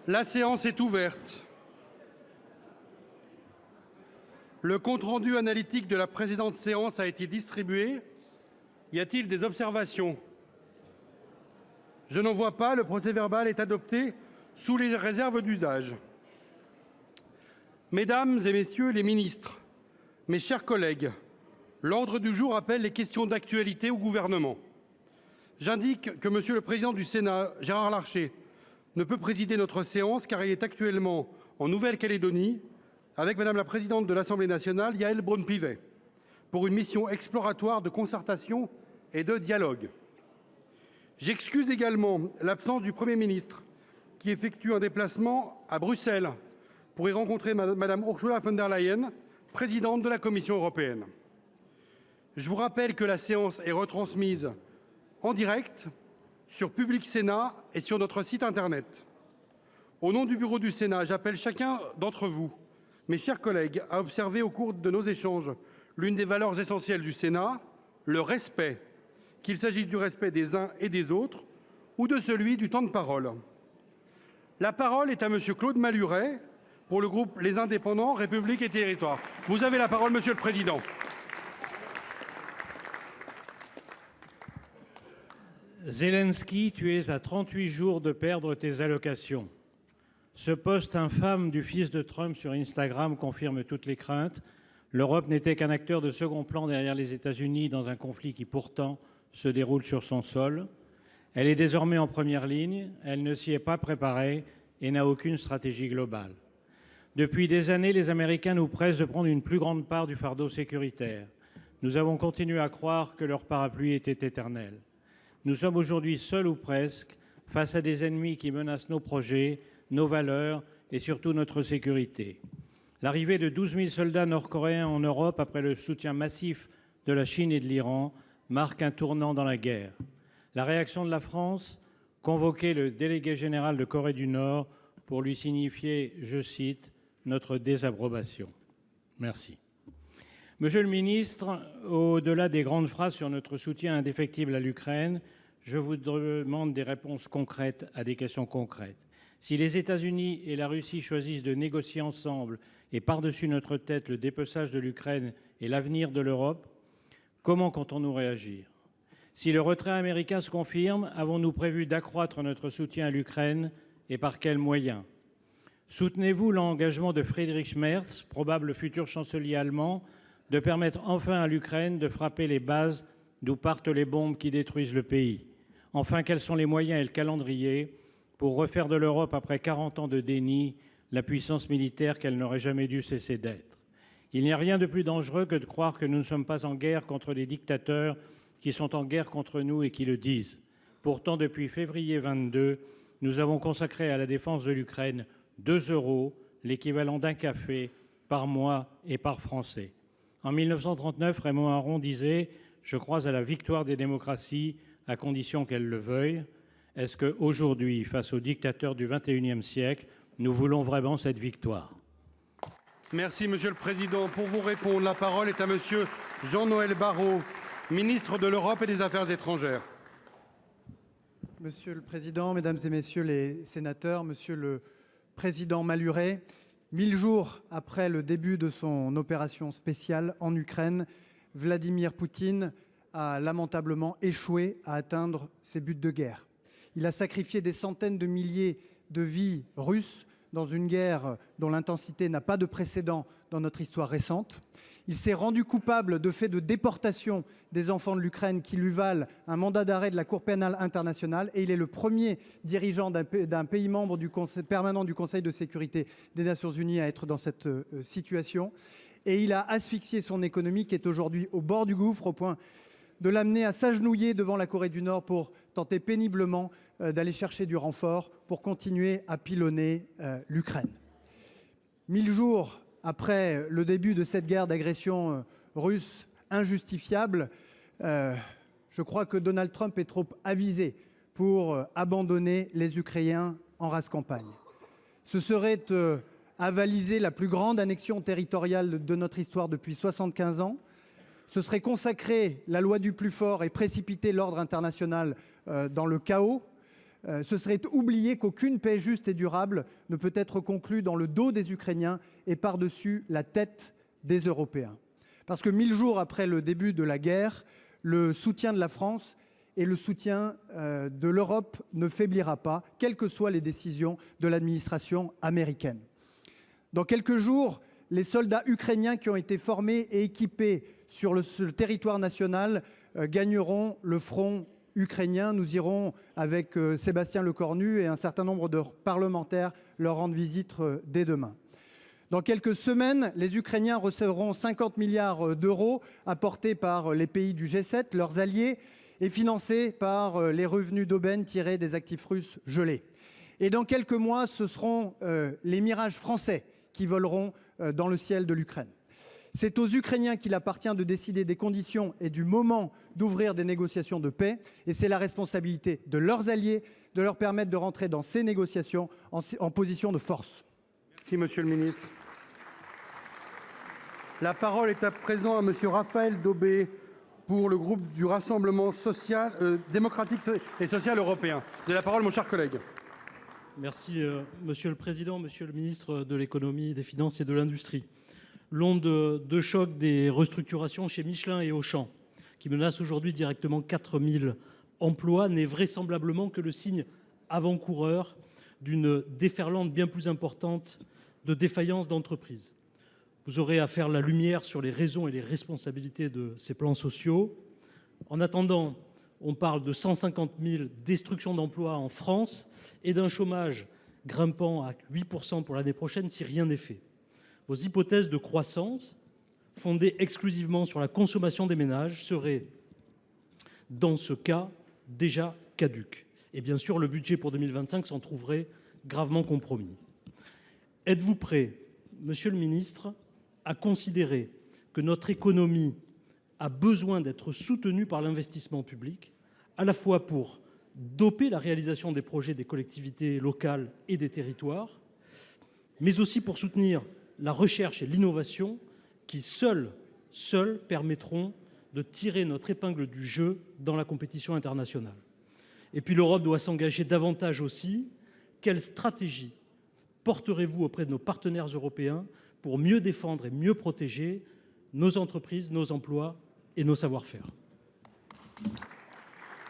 La séance est ouverte. Le compte-rendu analytique de la précédente séance a été distribué. Y a-t-il des observations? Je n'en vois pas. Le procès-verbal est adopté sous les réserves d'usage. Mesdames et messieurs les ministres, mes chers collègues, l'ordre du jour appelle les questions d'actualité au gouvernement. J'indique que Monsieur le Président du Sénat, Gérard Larcher, ne peut présider notre séance car il est actuellement en Nouvelle-Calédonie avec Madame la Présidente de l'Assemblée nationale, Yaël Braun-Pivet, pour une mission exploratoire de concertation et de dialogue. J'excuse également l'absence du Premier ministre qui effectue un déplacement à Bruxelles pour y rencontrer Madame Ursula von der Leyen, présidente de la Commission européenne. Je vous rappelle que la séance est retransmise en direct sur Public Sénat et sur notre site internet. Au nom du bureau du Sénat, j'appelle chacun d'entre vous, mes chers collègues, à observer au cours de nos échanges l'une des valeurs essentielles du Sénat, le respect, qu'il s'agisse du respect des uns et des autres ou de celui du temps de parole. La parole est à Monsieur Claude Malhuret pour le groupe Les Indépendants, République et Territoires. Vous avez la parole, Monsieur le Président. Zelensky, tu es à 38 jours de perdre tes allocations. Ce post infâme du fils de Trump sur Instagram confirme toutes les craintes. L'Europe n'était qu'un acteur de second plan derrière les États-Unis dans un conflit qui pourtant se déroule sur son sol. Elle est désormais en première ligne, elle ne s'y est pas préparée et n'a aucune stratégie globale. Depuis des années, les Américains nous pressent de prendre une plus grande part du fardeau sécuritaire. Nous avons continué à croire que leur parapluie était éternel. Nous sommes aujourd'hui seuls ou presque face à des ennemis qui menacent nos projets, nos valeurs et surtout notre sécurité. L'arrivée de 12 000 soldats nord-coréens en Europe après le soutien massif de la Chine et de l'Iran marque un tournant dans la guerre. La réaction de la France, convoquer le délégué général de Corée du Nord pour lui signifier, je cite, notre désapprobation. Merci. Monsieur le ministre, au-delà des grandes phrases sur notre soutien indéfectible à l'Ukraine, je vous demande des réponses concrètes à des questions concrètes. Si les États-Unis et la Russie choisissent de négocier ensemble et par-dessus notre tête le dépeçage de l'Ukraine et l'avenir de l'Europe, comment comptons-nous réagir? Si le retrait américain se confirme, avons-nous prévu d'accroître notre soutien à l'Ukraine et par quels moyens? Soutenez-vous l'engagement de Friedrich Merz, probable futur chancelier allemand, de permettre enfin à l'Ukraine de frapper les bases d'où partent les bombes qui détruisent le pays? Enfin, quels sont les moyens et le calendrier pour refaire de l'Europe, après 40 ans de déni, la puissance militaire qu'elle n'aurait jamais dû cesser d'être? Il n'y a rien de plus dangereux que de croire que nous ne sommes pas en guerre contre les dictateurs qui sont en guerre contre nous et qui le disent. Pourtant, depuis février 22, nous avons consacré à la défense de l'Ukraine 2 €, l'équivalent d'un café, par mois et par Français. En 1939, Raymond Aron disait « Je crois à la victoire des démocraties, à condition qu'elles le veuillent ». Est-ce qu'aujourd'hui, face aux dictateurs du XXIe siècle, nous voulons vraiment cette victoire? Merci, Monsieur le Président. Pour vous répondre, la parole est à Monsieur Jean-Noël Barrot, ministre de l'Europe et des Affaires étrangères. Monsieur le Président, Mesdames et Messieurs les sénateurs, Monsieur le Président Malhuret, 1000 jours après le début de son opération spéciale en Ukraine, Vladimir Poutine a lamentablement échoué à atteindre ses buts de guerre. Il a sacrifié des centaines de milliers de vies russes dans une guerre dont l'intensité n'a pas de précédent dans notre histoire récente. Il s'est rendu coupable de faits de déportation des enfants de l'Ukraine qui lui valent un mandat d'arrêt de la Cour pénale internationale et il est le premier dirigeant d'un pays membre permanent du Conseil de sécurité des Nations Unies à être dans cette situation. Et il a asphyxié son économie qui est aujourd'hui au bord du gouffre au point de l'amener à s'agenouiller devant la Corée du Nord pour tenter péniblement d'aller chercher du renfort pour continuer à pilonner l'Ukraine. 1000 jours après le début de cette guerre d'agression russe injustifiable, je crois que Donald Trump est trop avisé pour abandonner les Ukrainiens en rase campagne. Ce serait avaliser la plus grande annexion territoriale de notre histoire depuis 75 ans. Ce serait consacrer la loi du plus fort et précipiter l'ordre international dans le chaos. Ce serait oublier qu'aucune paix juste et durable ne peut être conclue dans le dos des Ukrainiens et par-dessus la tête des Européens. Parce que 1000 jours après le début de la guerre, le soutien de la France et le soutien de l'Europe ne faiblira pas, quelles que soient les décisions de l'administration américaine. Dans quelques jours, les soldats ukrainiens qui ont été formés et équipés sur le territoire national gagneront le front ukrainien. Nous irons avec Sébastien Lecornu et un certain nombre de parlementaires leur rendre visite dès demain. Dans quelques semaines, les Ukrainiens recevront 50 milliards d'euros apportés par les pays du G7, leurs alliés, et financés par les revenus d'aubaine tirés des actifs russes gelés. Et dans quelques mois, ce seront les Mirages français qui voleront dans le ciel de l'Ukraine. C'est aux Ukrainiens qu'il appartient de décider des conditions et du moment d'ouvrir des négociations de paix. Et c'est la responsabilité de leurs alliés de leur permettre de rentrer dans ces négociations en position de force. Merci, Monsieur le Ministre. La parole est à présent à Monsieur Raphaël Daubé pour le groupe du Rassemblement démocratique et social européen. Vous avez la parole, mon cher collègue. Merci, Monsieur le Président, Monsieur le Ministre de l'Économie, des Finances et de l'Industrie. L'onde de choc des restructurations chez Michelin et Auchan, qui menace aujourd'hui directement 4000 emplois, n'est vraisemblablement que le signe avant-coureur d'une déferlante bien plus importante de défaillances d'entreprises. Vous aurez à faire la lumière sur les raisons et les responsabilités de ces plans sociaux. En attendant, on parle de 150 000 destructions d'emplois en France et d'un chômage grimpant à 8% pour l'année prochaine si rien n'est fait. Vos hypothèses de croissance, fondées exclusivement sur la consommation des ménages, seraient, dans ce cas, déjà caduques. Et bien sûr, le budget pour 2025 s'en trouverait gravement compromis. Êtes-vous prêt, Monsieur le Ministre, à considérer que notre économie a besoin d'être soutenue par l'investissement public, à la fois pour doper la réalisation des projets des collectivités locales et des territoires, mais aussi pour soutenir la recherche et l'innovation qui seules permettront de tirer notre épingle du jeu dans la compétition internationale. Et puis l'Europe doit s'engager davantage aussi. Quelle stratégie porterez-vous auprès de nos partenaires européens pour mieux défendre et mieux protéger nos entreprises, nos emplois et nos savoir-faire?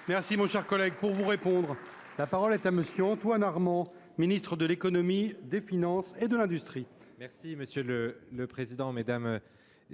Merci, mon cher collègue. Pour vous répondre, la parole est à Monsieur Antoine Armand, ministre de l'Économie, des Finances et de l'Industrie. Merci, Monsieur le Président, Mesdames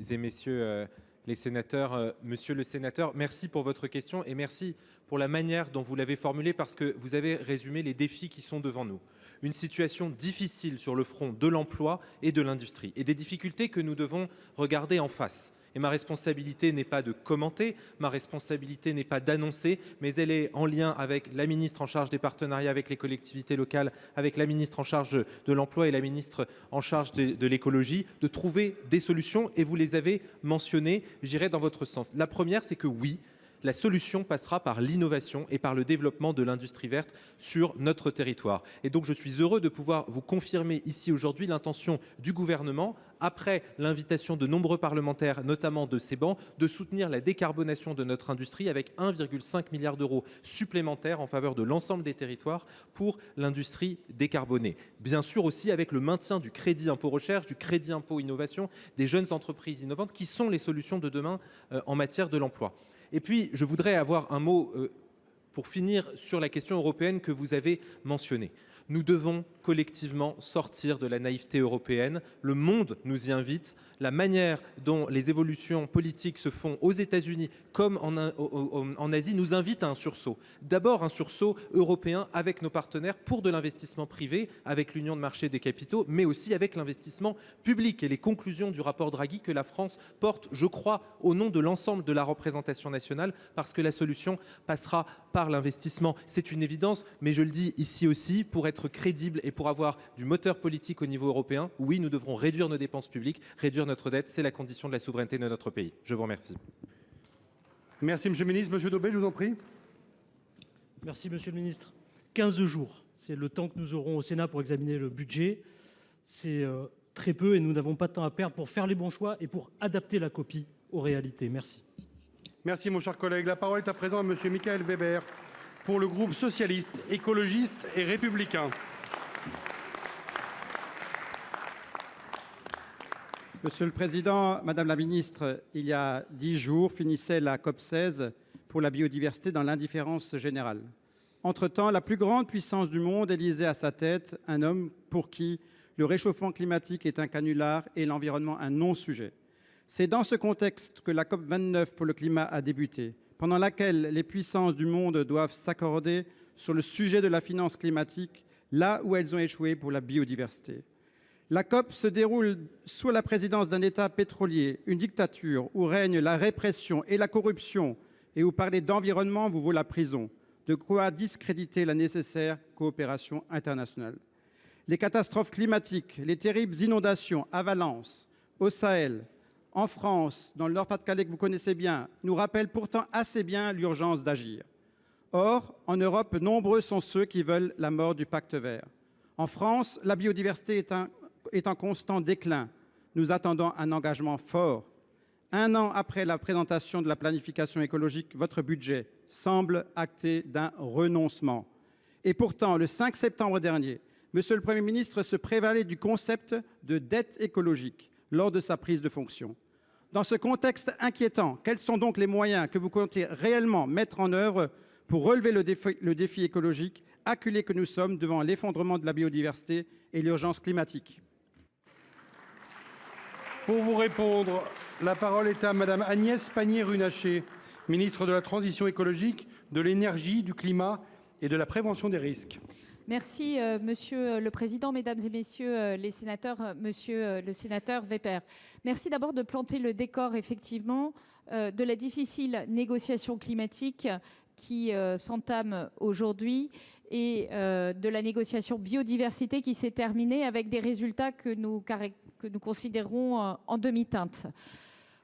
et Messieurs les sénateurs. Monsieur le sénateur, merci pour votre question et merci pour la manière dont vous l'avez formulée parce que vous avez résumé les défis qui sont devant nous. Une situation difficile sur le front de l'emploi et de l'industrie et des difficultés que nous devons regarder en face. Et ma responsabilité n'est pas de commenter, ma responsabilité n'est pas d'annoncer, mais elle est en lien avec la ministre en charge des partenariats avec les collectivités locales, avec la ministre en charge de l'emploi et la ministre en charge de l'écologie, de trouver des solutions et vous les avez mentionnées, j'irai dans votre sens. La première, c'est que oui, la solution passera par l'innovation et par le développement de l'industrie verte sur notre territoire. Et donc je suis heureux de pouvoir vous confirmer ici aujourd'hui l'intention du gouvernement, après l'invitation de nombreux parlementaires, notamment de ces bancs, de soutenir la décarbonation de notre industrie avec 1,5 milliard d'euros supplémentaires en faveur de l'ensemble des territoires pour l'industrie décarbonée. Bien sûr aussi avec le maintien du crédit impôt recherche, du crédit impôt innovation, des jeunes entreprises innovantes qui sont les solutions de demain en matière de l'emploi. Et puis, je voudrais avoir un mot pour finir sur la question européenne que vous avez mentionnée. Nous devons collectivement sortir de la naïveté européenne. Le monde nous y invite. La manière dont les évolutions politiques se font aux États-Unis comme en Asie nous invite à un sursaut. D'abord un sursaut européen avec nos partenaires pour de l'investissement privé, avec l'union de marché des capitaux, mais aussi avec l'investissement public et les conclusions du rapport Draghi que la France porte, je crois, au nom de l'ensemble de la représentation nationale, parce que la solution passera par l'investissement. C'est une évidence, mais je le dis ici aussi, pour être crédible et pour avoir du moteur politique au niveau européen, oui, nous devrons réduire nos dépenses publiques, réduire notre dette, c'est la condition de la souveraineté de notre pays. Je vous remercie. Merci, Monsieur le Ministre. Monsieur Daubé, je vous en prie. Merci, Monsieur le Ministre. 15 jours, c'est le temps que nous aurons au Sénat pour examiner le budget. C'est très peu et nous n'avons pas de temps à perdre pour faire les bons choix et pour adapter la copie aux réalités. Merci. Merci, mon cher collègue. La parole est à présent à Monsieur Michael Weber pour le groupe socialiste, écologiste et républicain. Monsieur le Président, Madame la Ministre, il y a 10 jours finissait la COP16 pour la biodiversité dans l'indifférence générale. Entre-temps, la plus grande puissance du monde élisait à sa tête un homme pour qui le réchauffement climatique est un canular et l'environnement un non-sujet. C'est dans ce contexte que la COP29 pour le climat a débuté, pendant laquelle les puissances du monde doivent s'accorder sur le sujet de la finance climatique, là où elles ont échoué pour la biodiversité. La COP se déroule sous la présidence d'un État pétrolier, une dictature où règne la répression et la corruption et où parler d'environnement vous vaut la prison, de quoi discréditer la nécessaire coopération internationale. Les catastrophes climatiques, les terribles inondations à Valence, au Sahel, en France, dans le Nord-Pas-de-Calais que vous connaissez bien, nous rappellent pourtant assez bien l'urgence d'agir. Or, en Europe, nombreux sont ceux qui veulent la mort du pacte vert. En France, la biodiversité est en constant déclin. Nous attendons un engagement fort. 1 an après la présentation de la planification écologique, votre budget semble acté d'un renoncement. Et pourtant, le 5 septembre dernier, Monsieur le Premier ministre se prévalait du concept de dette écologique lors de sa prise de fonction. Dans ce contexte inquiétant, quels sont donc les moyens que vous comptez réellement mettre en œuvre pour relever le défi écologique, acculés que nous sommes devant l'effondrement de la biodiversité et l'urgence climatique? Pour vous répondre, la parole est à Madame Agnès Pannier-Runacher, ministre de la Transition écologique, de l'énergie, du climat et de la prévention des risques. Merci, Monsieur le Président, Mesdames et Messieurs les sénateurs, Monsieur le sénateur Weber. Merci d'abord de planter le décor, effectivement, de la difficile négociation climatique qui s'entame aujourd'hui et de la négociation biodiversité qui s'est terminée avec des résultats que nous considérons en demi-teinte.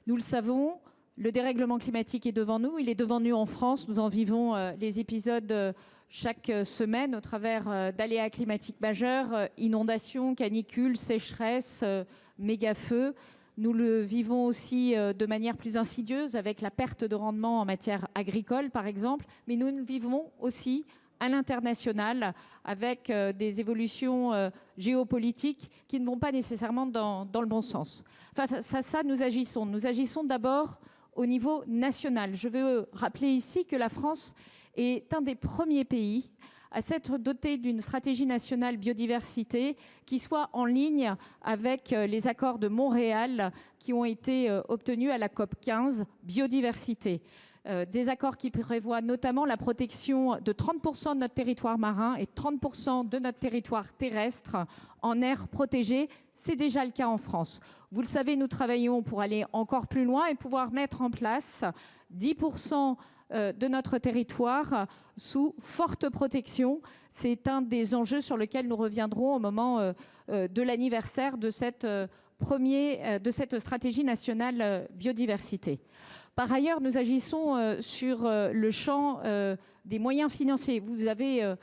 Nous le savons, le dérèglement climatique est devant nous. Il est devant nous en France. Nous en vivons les épisodes chaque semaine au travers d'aléas climatiques majeurs, inondations, canicules, sécheresses, méga-feux. Nous le vivons aussi de manière plus insidieuse avec la perte de rendement en matière agricole, par exemple. Mais nous le vivons aussi à l'international avec des évolutions géopolitiques qui ne vont pas nécessairement dans le bon sens. Face à ça, nous agissons. Nous agissons d'abord au niveau national. Je veux rappeler ici que la France est un des premiers pays à s'être doté d'une stratégie nationale biodiversité qui soit en ligne avec les accords de Montréal qui ont été obtenus à la COP15 biodiversité. Des accords qui prévoient notamment la protection de 30% de notre territoire marin et 30% de notre territoire terrestre en aire protégée. C'est déjà le cas en France. Vous le savez, nous travaillons pour aller encore plus loin et pouvoir mettre en place 10% de notre territoire sous forte protection. C'est un des enjeux sur lesquels nous reviendrons au moment de l'anniversaire de cette stratégie nationale biodiversité. Par ailleurs, nous agissons sur le champ des moyens financiers. Vous avez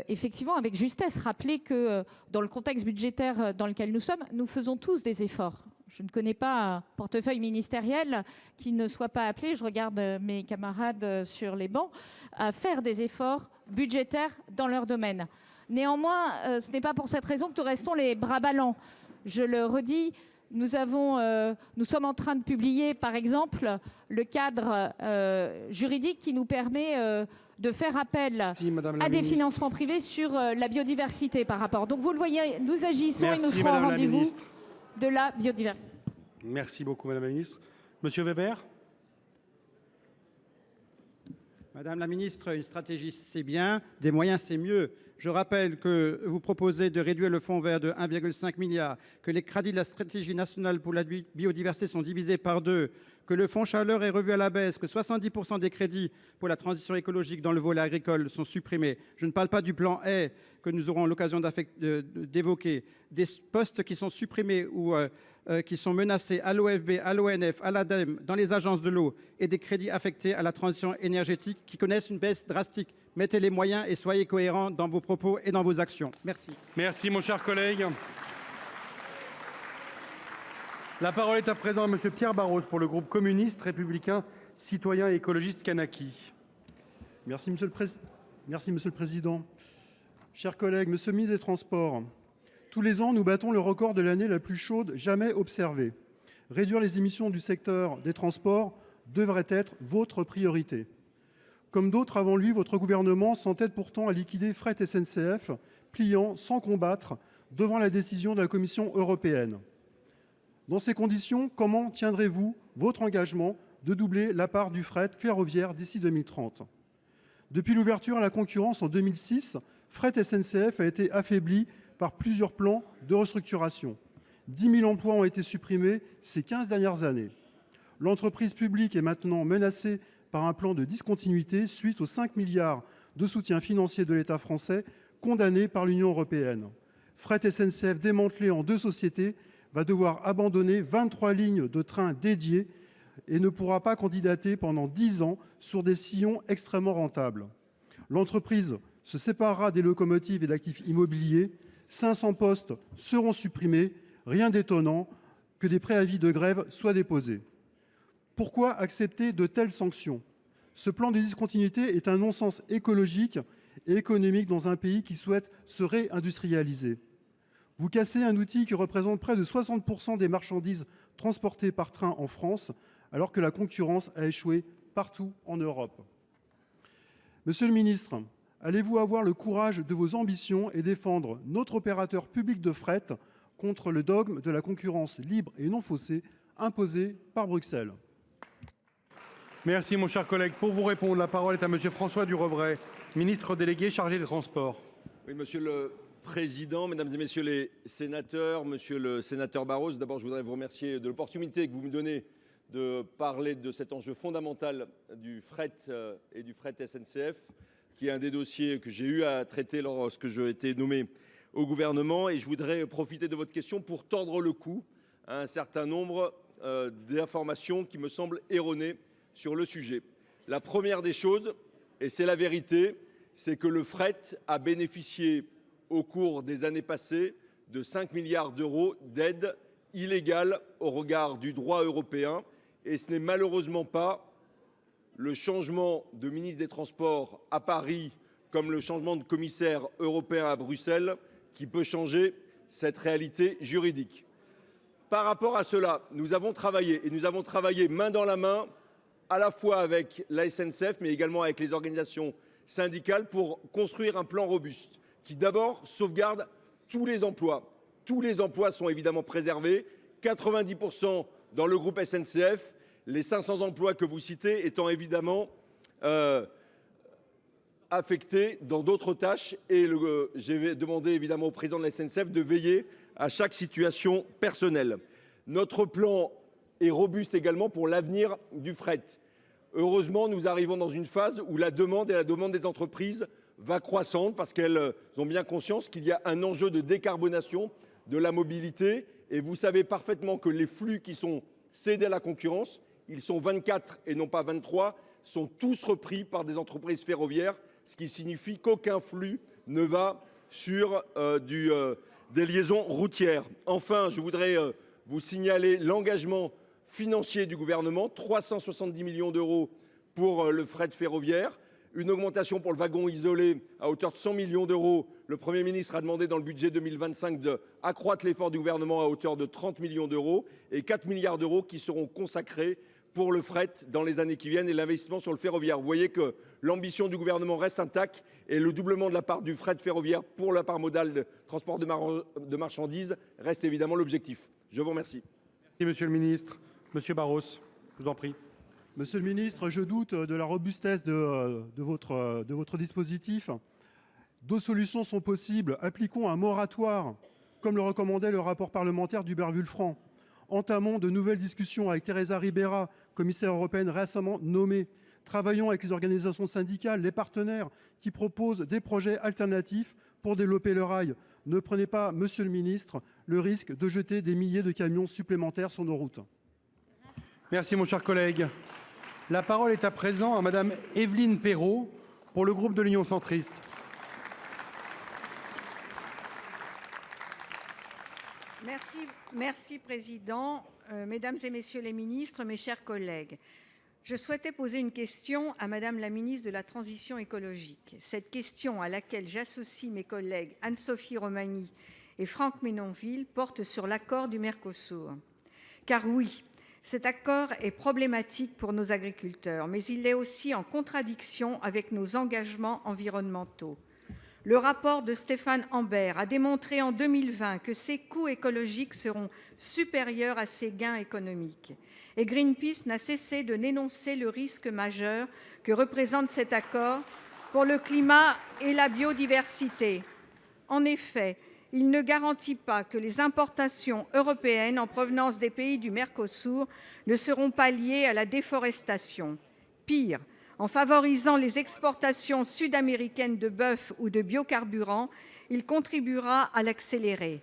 effectivement, avec justesse, rappelé que dans le contexte budgétaire dans lequel nous sommes, nous faisons tous des efforts. Je ne connais pas un portefeuille ministériel qui ne soit pas appelé, je regarde mes camarades sur les bancs, à faire des efforts budgétaires dans leur domaine. Néanmoins, ce n'est pas pour cette raison que nous restons les bras ballants. Je le redis, nous sommes en train de publier, par exemple, le cadre juridique qui nous permet de faire appel à des financements privés sur la biodiversité par rapport. Donc vous le voyez, nous agissons et nous serons au rendez-vous de la biodiversité. Merci beaucoup, Madame la Ministre. Monsieur Weber. Madame la Ministre, une stratégie c'est bien, des moyens c'est mieux. Je rappelle que vous proposez de réduire le fonds vert de 1,5 milliard, que les crédits de la stratégie nationale pour la biodiversité sont divisés par 2, que le fonds chaleur est revu à la baisse, que 70% des crédits pour la transition écologique dans le volet agricole sont supprimés. Je ne parle pas du plan haie que nous aurons l'occasion d'évoquer, des postes qui sont supprimés ou qui sont menacés à l'OFB, à l'ONF, à l'ADEME, dans les agences de l'eau et des crédits affectés à la transition énergétique qui connaissent une baisse drastique. Mettez les moyens et soyez cohérents dans vos propos et dans vos actions. Merci. Merci, mon cher collègue. La parole est à présent à Monsieur Pierre Barros pour le groupe communiste, républicain, citoyen et écologiste Kanaki. Merci, Monsieur le Président. Merci, Monsieur le Président. Chers collègues, Monsieur le ministre des Transports, tous les ans, nous battons le record de l'année la plus chaude jamais observée. Réduire les émissions du secteur des transports devrait être votre priorité. Comme d'autres avant lui, votre gouvernement s'entête pourtant à liquider Fret SNCF, pliant sans combattre devant la décision de la Commission européenne. Dans ces conditions, comment tiendrez-vous votre engagement de doubler la part du fret ferroviaire d'ici 2030 ? Depuis l'ouverture à la concurrence en 2006, Fret SNCF a été affaibli par plusieurs plans de restructuration. 10 000 emplois ont été supprimés ces 15 dernières années. L'entreprise publique est maintenant menacée par un plan de discontinuité suite aux 5 milliards de soutien financier de l'État français condamnés par l'Union européenne. Fret SNCF, démantelé en 2 sociétés, va devoir abandonner 23 lignes de trains dédiées et ne pourra pas candidater pendant 10 ans sur des sillons extrêmement rentables. L'entreprise se séparera des locomotives et d'actifs immobiliers. 500 postes seront supprimés. Rien d'étonnant que des préavis de grève soient déposés. Pourquoi accepter de telles sanctions ? Ce plan de discontinuité est un non-sens écologique et économique dans un pays qui souhaite se réindustrialiser. Vous cassez un outil qui représente près de 60% des marchandises transportées par train en France, alors que la concurrence a échoué partout en Europe. Monsieur le ministre, allez-vous avoir le courage de vos ambitions et défendre notre opérateur public de fret contre le dogme de la concurrence libre et non faussée imposé par Bruxelles ? Merci, mon cher collègue. Pour vous répondre, la parole est à Monsieur François Durovray, ministre délégué chargé des Transports. Oui, Monsieur le Président, Mesdames et Messieurs les sénateurs, Monsieur le sénateur Barros, d'abord je voudrais vous remercier de l'opportunité que vous me donnez de parler de cet enjeu fondamental du fret et du fret SNCF, qui est un des dossiers que j'ai eu à traiter lorsque j'ai été nommé au gouvernement. Et je voudrais profiter de votre question pour tordre le cou à un certain nombre d'informations qui me semblent erronées sur le sujet. La première des choses, et c'est la vérité, c'est que le fret a bénéficié au cours des années passées de 5 milliards d'euros d'aides illégales au regard du droit européen. Et ce n'est malheureusement pas le changement de ministre des Transports à Paris comme le changement de commissaire européen à Bruxelles qui peut changer cette réalité juridique. Par rapport à cela, nous avons travaillé main dans la main à la fois avec la SNCF mais également avec les organisations syndicales pour construire un plan robuste qui d'abord sauvegarde tous les emplois. Tous les emplois sont évidemment préservés, 90% dans le groupe SNCF, les 500 emplois que vous citez étant évidemment affectés dans d'autres tâches. Et j'ai demandé évidemment au président de la SNCF de veiller à chaque situation personnelle. Notre plan est robuste également pour l'avenir du fret. Heureusement, nous arrivons dans une phase où la demande des entreprises va croissante parce qu'elles ont bien conscience qu'il y a un enjeu de décarbonation de la mobilité. Et vous savez parfaitement que les flux qui sont cédés à la concurrence, ils sont 24 et non pas 23, sont tous repris par des entreprises ferroviaires, ce qui signifie qu'aucun flux ne va sur des liaisons routières. Enfin, je voudrais vous signaler l'engagement financier du gouvernement, 370 millions d'euros pour le fret ferroviaire, une augmentation pour le wagon isolé à hauteur de 100 millions d'euros. Le Premier ministre a demandé dans le budget 2025 d'accroître l'effort du gouvernement à hauteur de 30 millions d'euros et 4 milliards d'euros qui seront consacrés pour le fret dans les années qui viennent et l'investissement sur le ferroviaire. Vous voyez que l'ambition du gouvernement reste intacte et le doublement de la part du fret ferroviaire pour la part modale de transport de marchandises reste évidemment l'objectif. Je vous remercie. Merci, Monsieur le ministre. Monsieur Barros, je vous en prie. Monsieur le ministre, je doute de la robustesse de votre dispositif. 2 solutions sont possibles. Appliquons un moratoire, comme le recommandait le rapport parlementaire d'Hubert Wulfranc. Entamons de nouvelles discussions avec Teresa Ribera, commissaire européenne récemment nommée. Travaillons avec les organisations syndicales, les partenaires qui proposent des projets alternatifs pour développer le rail. Ne prenez pas, monsieur le ministre, le risque de jeter des milliers de camions supplémentaires sur nos routes. Merci, mon cher collègue. La parole est à présent à Madame Évelyne Perrot pour le groupe de l'Union centriste. Merci Président, Mesdames et Messieurs les ministres, mes chers collègues. Je souhaitais poser une question à Madame la ministre de la Transition écologique. Cette question, à laquelle j'associe mes collègues Anne-Sophie Romagny et Franck Menonville, porte sur l'accord du Mercosur. Car oui, cet accord est problématique pour nos agriculteurs, mais il est aussi en contradiction avec nos engagements environnementaux. Le rapport de Stéphane Ambert a démontré en 2020 que ses coûts écologiques seront supérieurs à ses gains économiques. Et Greenpeace n'a cessé de dénoncer le risque majeur que représente cet accord pour le climat et la biodiversité. En effet, il ne garantit pas que les importations européennes en provenance des pays du Mercosur ne seront pas liées à la déforestation. Pire, en favorisant les exportations sud-américaines de bœuf ou de biocarburants, il contribuera à l'accélérer.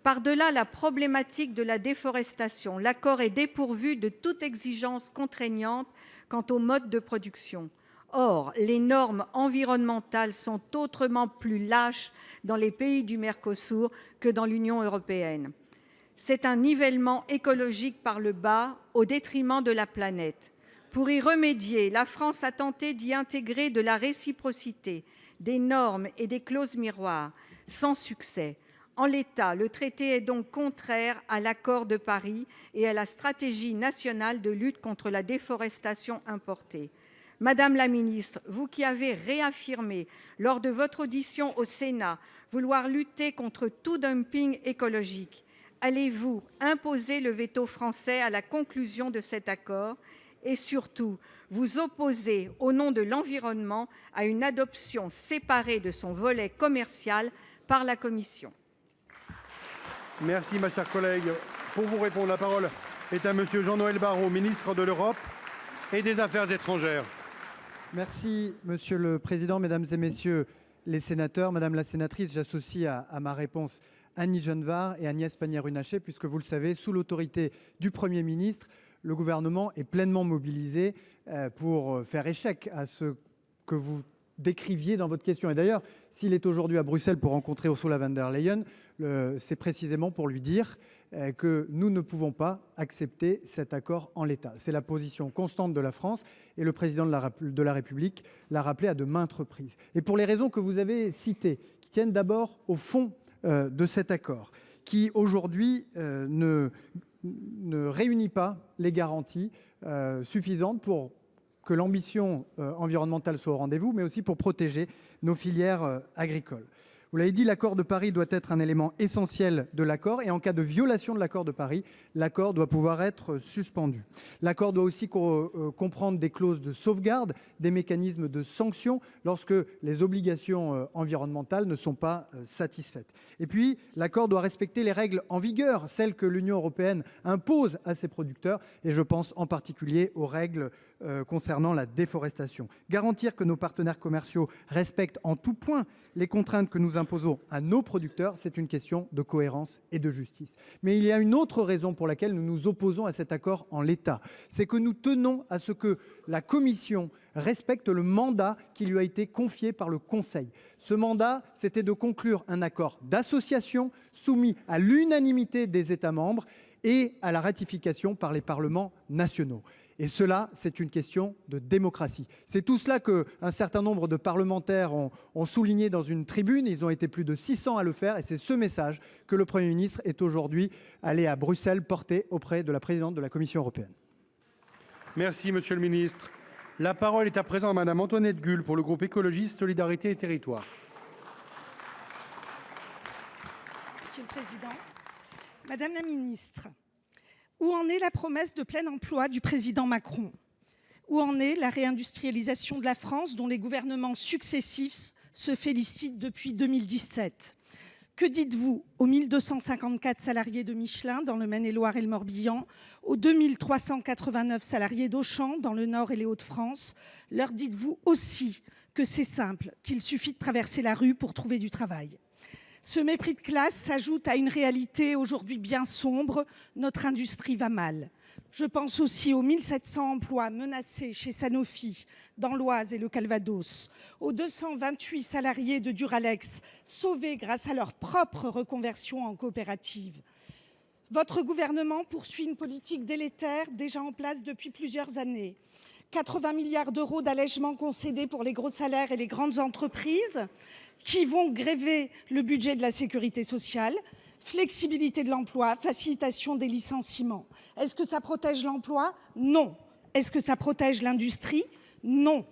Par-delà la problématique de la déforestation, l'accord est dépourvu de toute exigence contraignante quant au mode de production. Or, les normes environnementales sont autrement plus lâches dans les pays du Mercosur que dans l'Union européenne. C'est un nivellement écologique par le bas au détriment de la planète. Pour y remédier, la France a tenté d'y intégrer de la réciprocité, des normes et des clauses miroirs, sans succès. En l'état, le traité est donc contraire à l'accord de Paris et à la stratégie nationale de lutte contre la déforestation importée. Madame la ministre, vous qui avez réaffirmé lors de votre audition au Sénat vouloir lutter contre tout dumping écologique, allez-vous imposer le veto français à la conclusion de cet accord et surtout vous opposer au nom de l'environnement à une adoption séparée de son volet commercial par la Commission? Merci, ma chère collègue. Pour vous répondre, la parole est à Monsieur Jean-Noël Barrot, ministre de l'Europe et des Affaires étrangères. Merci, Monsieur le Président, Mesdames et Messieurs les sénateurs. Madame la sénatrice, j'associe à ma réponse Annie Genevard et Agnès Pannier-Runacher, puisque vous le savez, sous l'autorité du Premier ministre, le gouvernement est pleinement mobilisé pour faire échec à ce que vous décriviez dans votre question. Et d'ailleurs, s'il est aujourd'hui à Bruxelles pour rencontrer Ursula von der Leyen, c'est précisément pour lui dire que nous ne pouvons pas accepter cet accord en l'état. C'est la position constante de la France et le président de la République l'a rappelé à de maintes reprises. Et pour les raisons que vous avez citées, qui tiennent d'abord au fond de cet accord, qui aujourd'hui ne réunit pas les garanties suffisantes pour que l'ambition environnementale soit au rendez-vous, mais aussi pour protéger nos filières agricoles. Vous l'avez dit, l'accord de Paris doit être un élément essentiel de l'accord et en cas de violation de l'accord de Paris, l'accord doit pouvoir être suspendu. L'accord doit aussi comprendre des clauses de sauvegarde, des mécanismes de sanction lorsque les obligations environnementales ne sont pas satisfaites. Et puis, l'accord doit respecter les règles en vigueur, celles que l'Union européenne impose à ses producteurs, et je pense en particulier aux règles concernant la déforestation. Garantir que nos partenaires commerciaux respectent en tout point les contraintes que nous imposons à nos producteurs, c'est une question de cohérence et de justice. Mais il y a une autre raison pour laquelle nous nous opposons à cet accord en l'état. C'est que nous tenons à ce que la Commission respecte le mandat qui lui a été confié par le Conseil. Ce mandat, c'était de conclure un accord d'association soumis à l'unanimité des États membres et à la ratification par les parlements nationaux. Et cela, c'est une question de démocratie. C'est tout cela qu'un certain nombre de parlementaires ont souligné dans une tribune. Ils ont été plus de 600 à le faire. Et c'est ce message que le Premier ministre est aujourd'hui allé à Bruxelles porter auprès de la présidente de la Commission européenne. Merci, monsieur le ministre. La parole est à présent à madame Antoinette Guhl pour le groupe écologiste Solidarité et Territoires. Monsieur le Président, Madame la Ministre, où en est la promesse de plein emploi du président Macron? Où en est la réindustrialisation de la France dont les gouvernements successifs se félicitent depuis 2017? Que dites-vous aux 1254 salariés de Michelin dans le Maine-et-Loire et le Morbihan, aux 2389 salariés d'Auchan dans le Nord et les Hauts-de-France? Leur dites-vous aussi que c'est simple, qu'il suffit de traverser la rue pour trouver du travail? Ce mépris de classe s'ajoute à une réalité aujourd'hui bien sombre. Notre industrie va mal. Je pense aussi aux 1700 emplois menacés chez Sanofi dans l'Oise et le Calvados, aux 228 salariés de Duralex sauvés grâce à leur propre reconversion en coopérative. Votre gouvernement poursuit une politique délétère déjà en place depuis plusieurs années. 80 milliards d'euros d'allègements concédés pour les gros salaires et les grandes entreprises qui vont grever le budget de la sécurité sociale, flexibilité de l'emploi, facilitation des licenciements. Est-ce que ça protège l'emploi? Non. Est-ce que ça protège l'industrie? Non.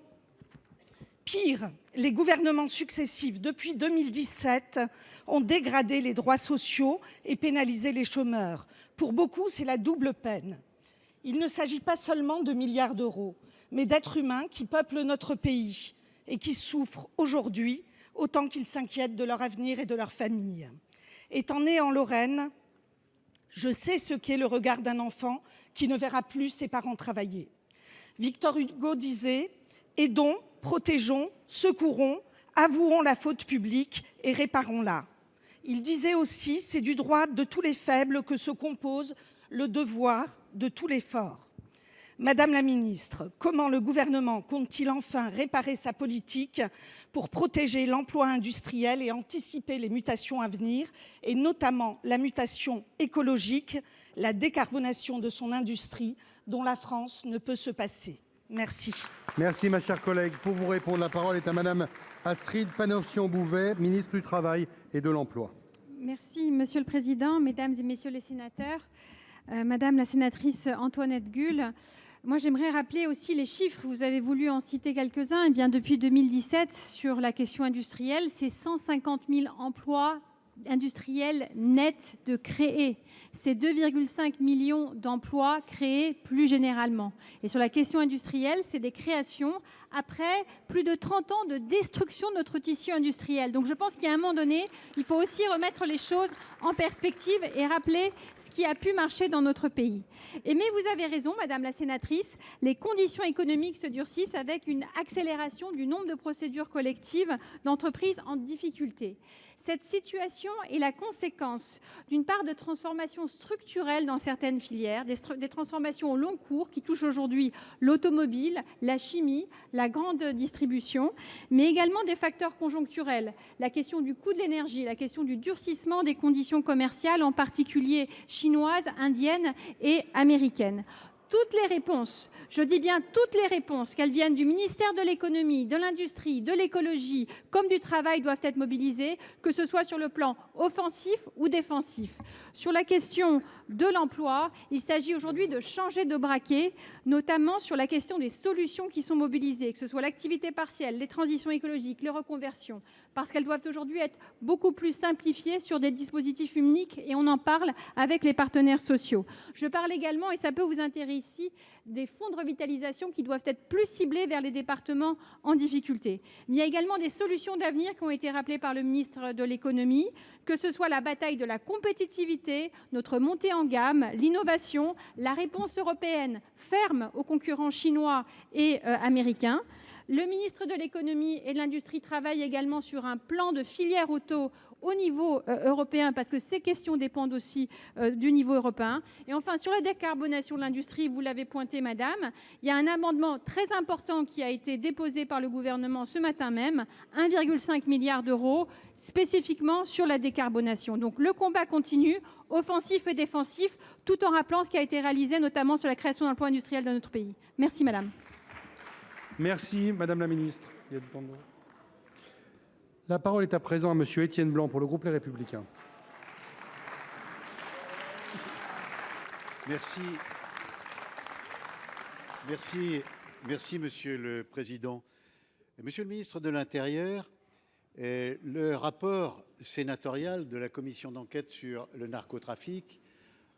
Pire, les gouvernements successifs depuis 2017 ont dégradé les droits sociaux et pénalisé les chômeurs. Pour beaucoup, c'est la double peine. Il ne s'agit pas seulement de milliards d'euros, mais d'êtres humains qui peuplent notre pays et qui souffrent aujourd'hui autant qu'ils s'inquiètent de leur avenir et de leur famille. Étant née en Lorraine, je sais ce qu'est le regard d'un enfant qui ne verra plus ses parents travailler. Victor Hugo disait « Aidons, protégeons, secourons, avouons la faute publique et réparons-la ». Il disait aussi « C'est du droit de tous les faibles que se compose le devoir de tous les forts ». Madame la ministre, comment le gouvernement compte-t-il enfin réparer sa politique pour protéger l'emploi industriel et anticiper les mutations à venir, et notamment la mutation écologique, la décarbonation de son industrie, dont la France ne peut se passer? Merci. Merci, ma chère collègue. Pour vous répondre, la parole est à Madame Astrid Panosyan-Bouvet, ministre du Travail et de l'Emploi. Merci, Monsieur le Président, Mesdames et Messieurs les sénateurs. Madame la sénatrice Antoinette Guhl, moi j'aimerais rappeler aussi les chiffres, vous avez voulu en citer quelques-uns. Eh bien, depuis 2017, sur la question industrielle, c'est 150 000 emplois industriels nets de créés. C'est 2,5 millions d'emplois créés plus généralement. Et sur la question industrielle, c'est des créations après plus de 30 ans de destruction de notre tissu industriel. Donc je pense qu'à un moment donné, il faut aussi remettre les choses en perspective et rappeler ce qui a pu marcher dans notre pays. Mais vous avez raison, Madame la sénatrice, les conditions économiques se durcissent avec une accélération du nombre de procédures collectives d'entreprises en difficulté. Cette situation est la conséquence d'une part de transformations structurelles dans certaines filières, des transformations au long cours qui touchent aujourd'hui l'automobile, la chimie, la grande distribution, mais également des facteurs conjoncturels, la question du coût de l'énergie, la question du durcissement des conditions commerciales, en particulier chinoises, indiennes et américaines. Toutes les réponses, je dis bien toutes les réponses, qu'elles viennent du ministère de l'économie, de l'industrie, de l'écologie, comme du travail, doivent être mobilisées, que ce soit sur le plan offensif ou défensif. Sur la question de l'emploi, il s'agit aujourd'hui de changer de braquet, notamment sur la question des solutions qui sont mobilisées, que ce soit l'activité partielle, les transitions écologiques, les reconversions, parce qu'elles doivent aujourd'hui être beaucoup plus simplifiées sur des dispositifs uniques, et on en parle avec les partenaires sociaux. Je parle également, et ça peut vous intéresser ici, des fonds de revitalisation qui doivent être plus ciblés vers les départements en difficulté. Mais il y a également des solutions d'avenir qui ont été rappelées par le ministre de l'économie, que ce soit la bataille de la compétitivité, notre montée en gamme, l'innovation, la réponse européenne ferme aux concurrents chinois et américains. Le ministre de l'économie et de l'industrie travaille également sur un plan de filière auto au niveau européen, parce que ces questions dépendent aussi du niveau européen. Et enfin, sur la décarbonation de l'industrie, vous l'avez pointé, madame, il y a un amendement très important qui a été déposé par le gouvernement ce matin même, 1,5 milliard d'euros, spécifiquement sur la décarbonation. Donc le combat continue, offensif et défensif, tout en rappelant ce qui a été réalisé, notamment sur la création d'emplois industriels dans notre pays. Merci, madame. Merci, Madame la Ministre. La parole est à présent à Monsieur Étienne Blanc pour le groupe Les Républicains. Merci, Monsieur le Président. Monsieur le Ministre de l'Intérieur, le rapport sénatorial de la commission d'enquête sur le narcotrafic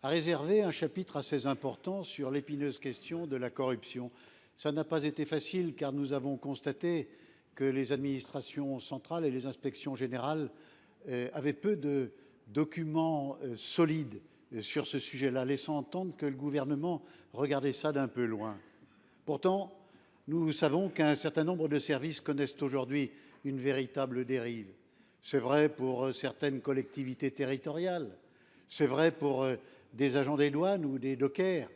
a réservé un chapitre assez important sur l'épineuse question de la corruption. Ça n'a pas été facile car nous avons constaté que les administrations centrales et les inspections générales avaient peu de documents solides sur ce sujet-là, laissant entendre que le gouvernement regardait ça d'un peu loin. Pourtant, nous savons qu'un certain nombre de services connaissent aujourd'hui une véritable dérive. C'est vrai pour certaines collectivités territoriales, c'est vrai pour des agents des douanes ou des dockers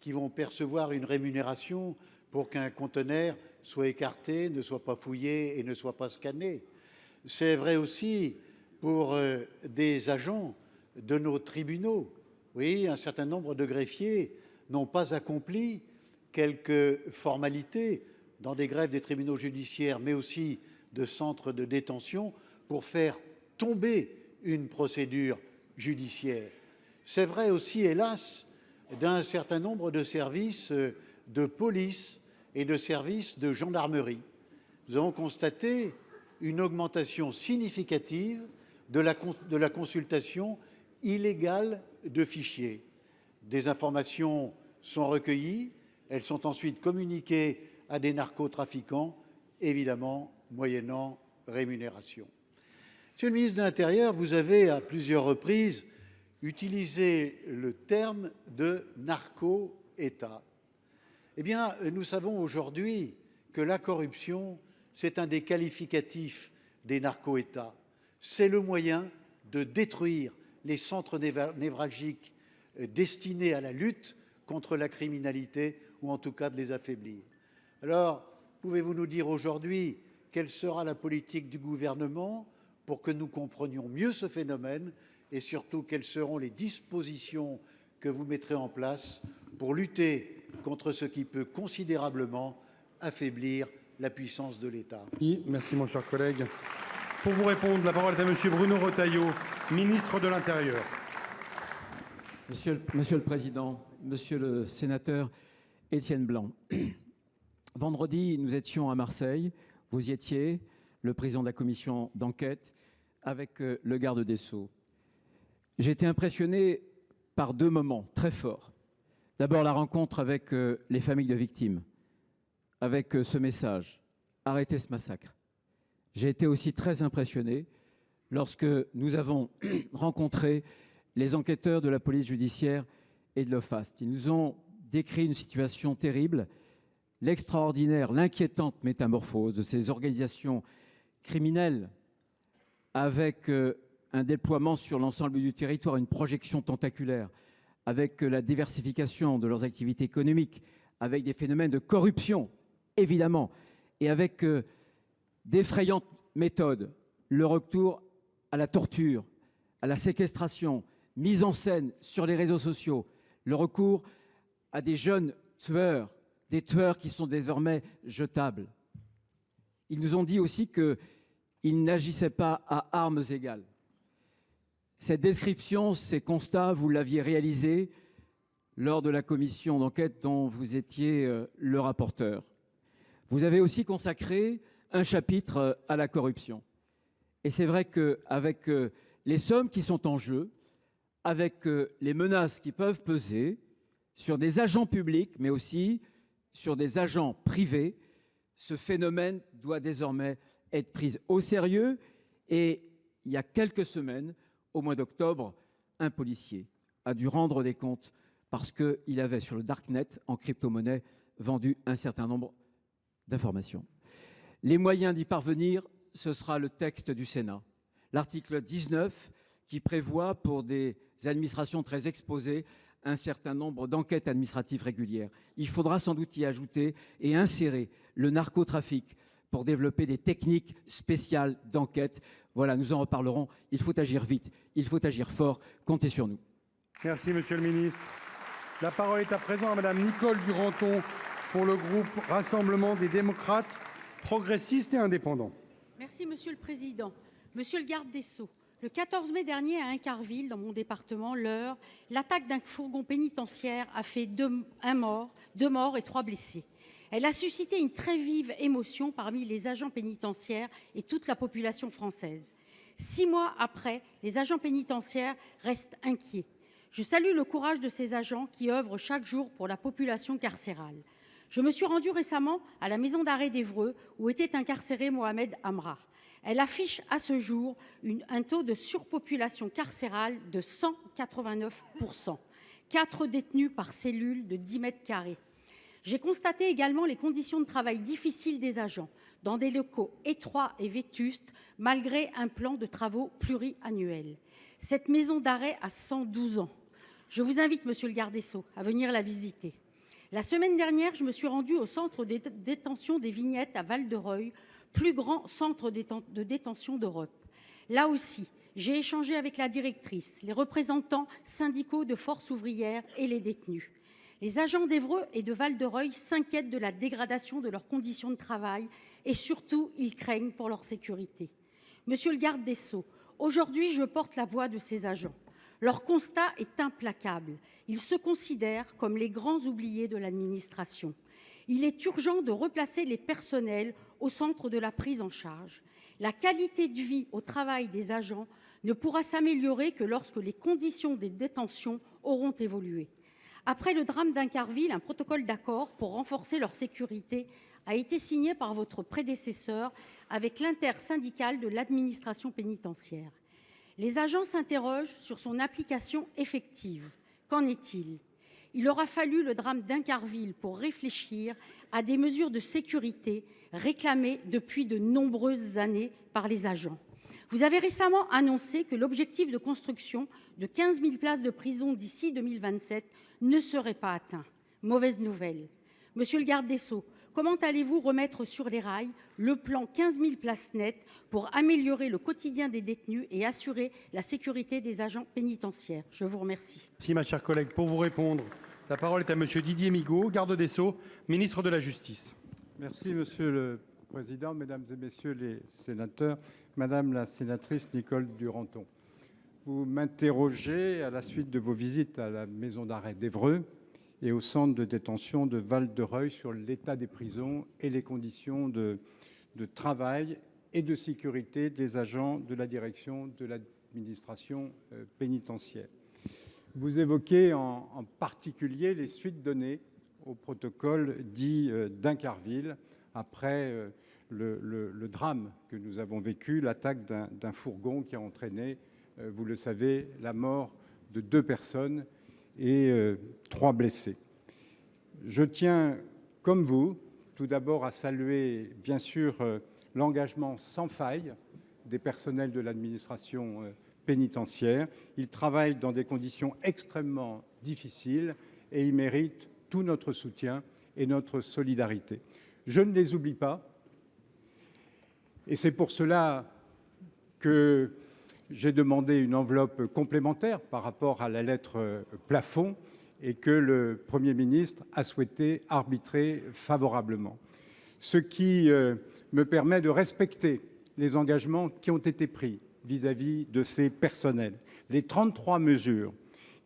qui vont percevoir une rémunération pour qu'un conteneur soit écarté, ne soit pas fouillé et ne soit pas scanné. C'est vrai aussi pour des agents de nos tribunaux. Oui, un certain nombre de greffiers n'ont pas accompli quelques formalités dans des greffes des tribunaux judiciaires, mais aussi de centres de détention, pour faire tomber une procédure judiciaire. C'est vrai aussi, hélas, d'un certain nombre de services de police et de services de gendarmerie. Nous avons constaté une augmentation significative de la consultation illégale de fichiers. Des informations sont recueillies, elles sont ensuite communiquées à des narcotrafiquants, évidemment moyennant rémunération. Monsieur le ministre de l'Intérieur, vous avez à plusieurs reprises utilisé le terme de narco-État. Eh bien, nous savons aujourd'hui que la corruption, c'est un des qualificatifs des narco-États. C'est le moyen de détruire les centres névralgiques destinés à la lutte contre la criminalité, ou en tout cas de les affaiblir. Alors, pouvez-vous nous dire aujourd'hui quelle sera la politique du gouvernement pour que nous comprenions mieux ce phénomène, et surtout quelles seront les dispositions que vous mettrez en place pour lutter contre ce qui peut considérablement affaiblir la puissance de l'État? Merci mon cher collègue. Pour vous répondre, la parole est à monsieur Bruno Retailleau, ministre de l'Intérieur. Monsieur le Président, Monsieur le sénateur Étienne Blanc, vendredi, nous étions à Marseille, vous y étiez, le président de la commission d'enquête, avec le garde des Sceaux. J'ai été impressionné par deux moments très forts. D'abord, la rencontre avec les familles de victimes, avec ce message « Arrêtez ce massacre ». J'ai été aussi très impressionné lorsque nous avons rencontré les enquêteurs de la police judiciaire et de l'OFAST. Ils nous ont décrit une situation terrible, l'extraordinaire, l'inquiétante métamorphose de ces organisations criminelles avec un déploiement sur l'ensemble du territoire, une projection tentaculaire, avec la diversification de leurs activités économiques, avec des phénomènes de corruption, évidemment, et avec d'effrayantes méthodes, le retour à la torture, à la séquestration, mise en scène sur les réseaux sociaux, le recours à des jeunes tueurs, des tueurs qui sont désormais jetables. Ils nous ont dit aussi qu'ils n'agissaient pas à armes égales. Cette description, ces constats, vous l'aviez réalisé lors de la commission d'enquête dont vous étiez le rapporteur. Vous avez aussi consacré un chapitre à la corruption. Et c'est vrai qu'avec les sommes qui sont en jeu, avec les menaces qui peuvent peser sur des agents publics, mais aussi sur des agents privés, ce phénomène doit désormais être pris au sérieux. Et il y a quelques semaines, au mois d'octobre, un policier a dû rendre des comptes parce qu'il avait sur le darknet, en crypto-monnaie, vendu un certain nombre d'informations. Les moyens d'y parvenir, ce sera le texte du Sénat. L'article 19 qui prévoit pour des administrations très exposées un certain nombre d'enquêtes administratives régulières. Il faudra sans doute y ajouter et insérer le narcotrafic pour développer des techniques spéciales d'enquête. Voilà, nous en reparlerons. Il faut agir vite, il faut agir fort. Comptez sur nous. Merci, monsieur le ministre. La parole est à présent à madame Nicole Duranton pour le groupe Rassemblement des démocrates, progressistes et indépendants. Merci, monsieur le président. Monsieur le garde des Sceaux, le 14 mai dernier à Incarville, dans mon département, l'Eure, l'attaque d'un fourgon pénitentiaire a fait deux morts et 3 blessés. Elle a suscité une très vive émotion parmi les agents pénitentiaires et toute la population française. 6 mois après, les agents pénitentiaires restent inquiets. Je salue le courage de ces agents qui œuvrent chaque jour pour la population carcérale. Je me suis rendue récemment à la maison d'arrêt d'Évreux où était incarcéré Mohamed Amra. Elle affiche à ce jour un taux de surpopulation carcérale de 189%. 4 détenus par cellule de 10 mètres carrés. J'ai constaté également les conditions de travail difficiles des agents, dans des locaux étroits et vétustes, malgré un plan de travaux pluriannuel. Cette maison d'arrêt a 112 ans. Je vous invite, monsieur le garde des Sceaux, à venir la visiter. La semaine dernière, je me suis rendue au centre de détention des Vignettes à Val-de-Reuil, plus grand centre de détention d'Europe. Là aussi, j'ai échangé avec la directrice, les représentants syndicaux de Force ouvrière et les détenus. Les agents d'Évreux et de Val-de-Reuil s'inquiètent de la dégradation de leurs conditions de travail et surtout, ils craignent pour leur sécurité. Monsieur le garde des Sceaux, aujourd'hui, je porte la voix de ces agents. Leur constat est implacable. Ils se considèrent comme les grands oubliés de l'administration. Il est urgent de replacer les personnels au centre de la prise en charge. La qualité de vie au travail des agents ne pourra s'améliorer que lorsque les conditions des détentions auront évolué. Après le drame d'Incarville, un protocole d'accord pour renforcer leur sécurité a été signé par votre prédécesseur avec l'intersyndicale de l'administration pénitentiaire. Les agents s'interrogent sur son application effective. Qu'en est-il ? Il aura fallu le drame d'Incarville pour réfléchir à des mesures de sécurité réclamées depuis de nombreuses années par les agents. Vous avez récemment annoncé que l'objectif de construction de 15 000 places de prison d'ici 2027 ne serait pas atteint. Mauvaise nouvelle. Monsieur le garde des Sceaux, comment allez-vous remettre sur les rails le plan 15 000 places nettes pour améliorer le quotidien des détenus et assurer la sécurité des agents pénitentiaires ? Je vous remercie. Merci, ma chère collègue. Pour vous répondre, la parole est à monsieur Didier Migaud, garde des Sceaux, ministre de la Justice. Merci, Monsieur le Président, Mesdames et Messieurs les sénateurs. Madame la sénatrice Nicole Duranton, vous m'interrogez à la suite de vos visites à la maison d'arrêt d'Évreux et au centre de détention de Val-de-Reuil sur l'état des prisons et les conditions de travail et de sécurité des agents de la direction de l'administration pénitentiaire. Vous évoquez en particulier les suites données au protocole dit d'Incarville après le drame que nous avons vécu, l'attaque d'un fourgon qui a entraîné, vous le savez, la mort de 2 personnes et 3 blessés. Je tiens, comme vous, tout d'abord à saluer, bien sûr, l'engagement sans faille des personnels de l'administration pénitentiaire. Ils travaillent dans des conditions extrêmement difficiles et ils méritent tout notre soutien et notre solidarité. Je ne les oublie pas. Et c'est pour cela que j'ai demandé une enveloppe complémentaire par rapport à la lettre plafond et que le Premier ministre a souhaité arbitrer favorablement. Ce qui me permet de respecter les engagements qui ont été pris vis-à-vis de ces personnels. Les 33 mesures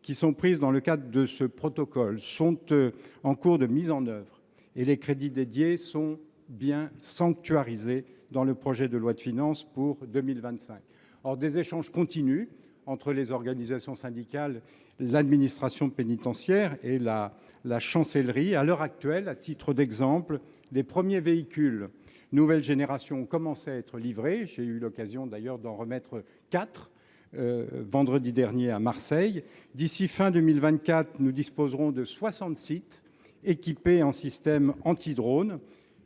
qui sont prises dans le cadre de ce protocole sont en cours de mise en œuvre et les crédits dédiés sont bien sanctuarisés dans le projet de loi de finances pour 2025. Or, des échanges continuent entre les organisations syndicales, l'administration pénitentiaire et la chancellerie. À l'heure actuelle, à titre d'exemple, les premiers véhicules nouvelle génération ont commencé à être livrés. J'ai eu l'occasion d'ailleurs d'en remettre 4 vendredi dernier à Marseille. D'ici fin 2024, nous disposerons de 60 sites équipés en système anti-drone.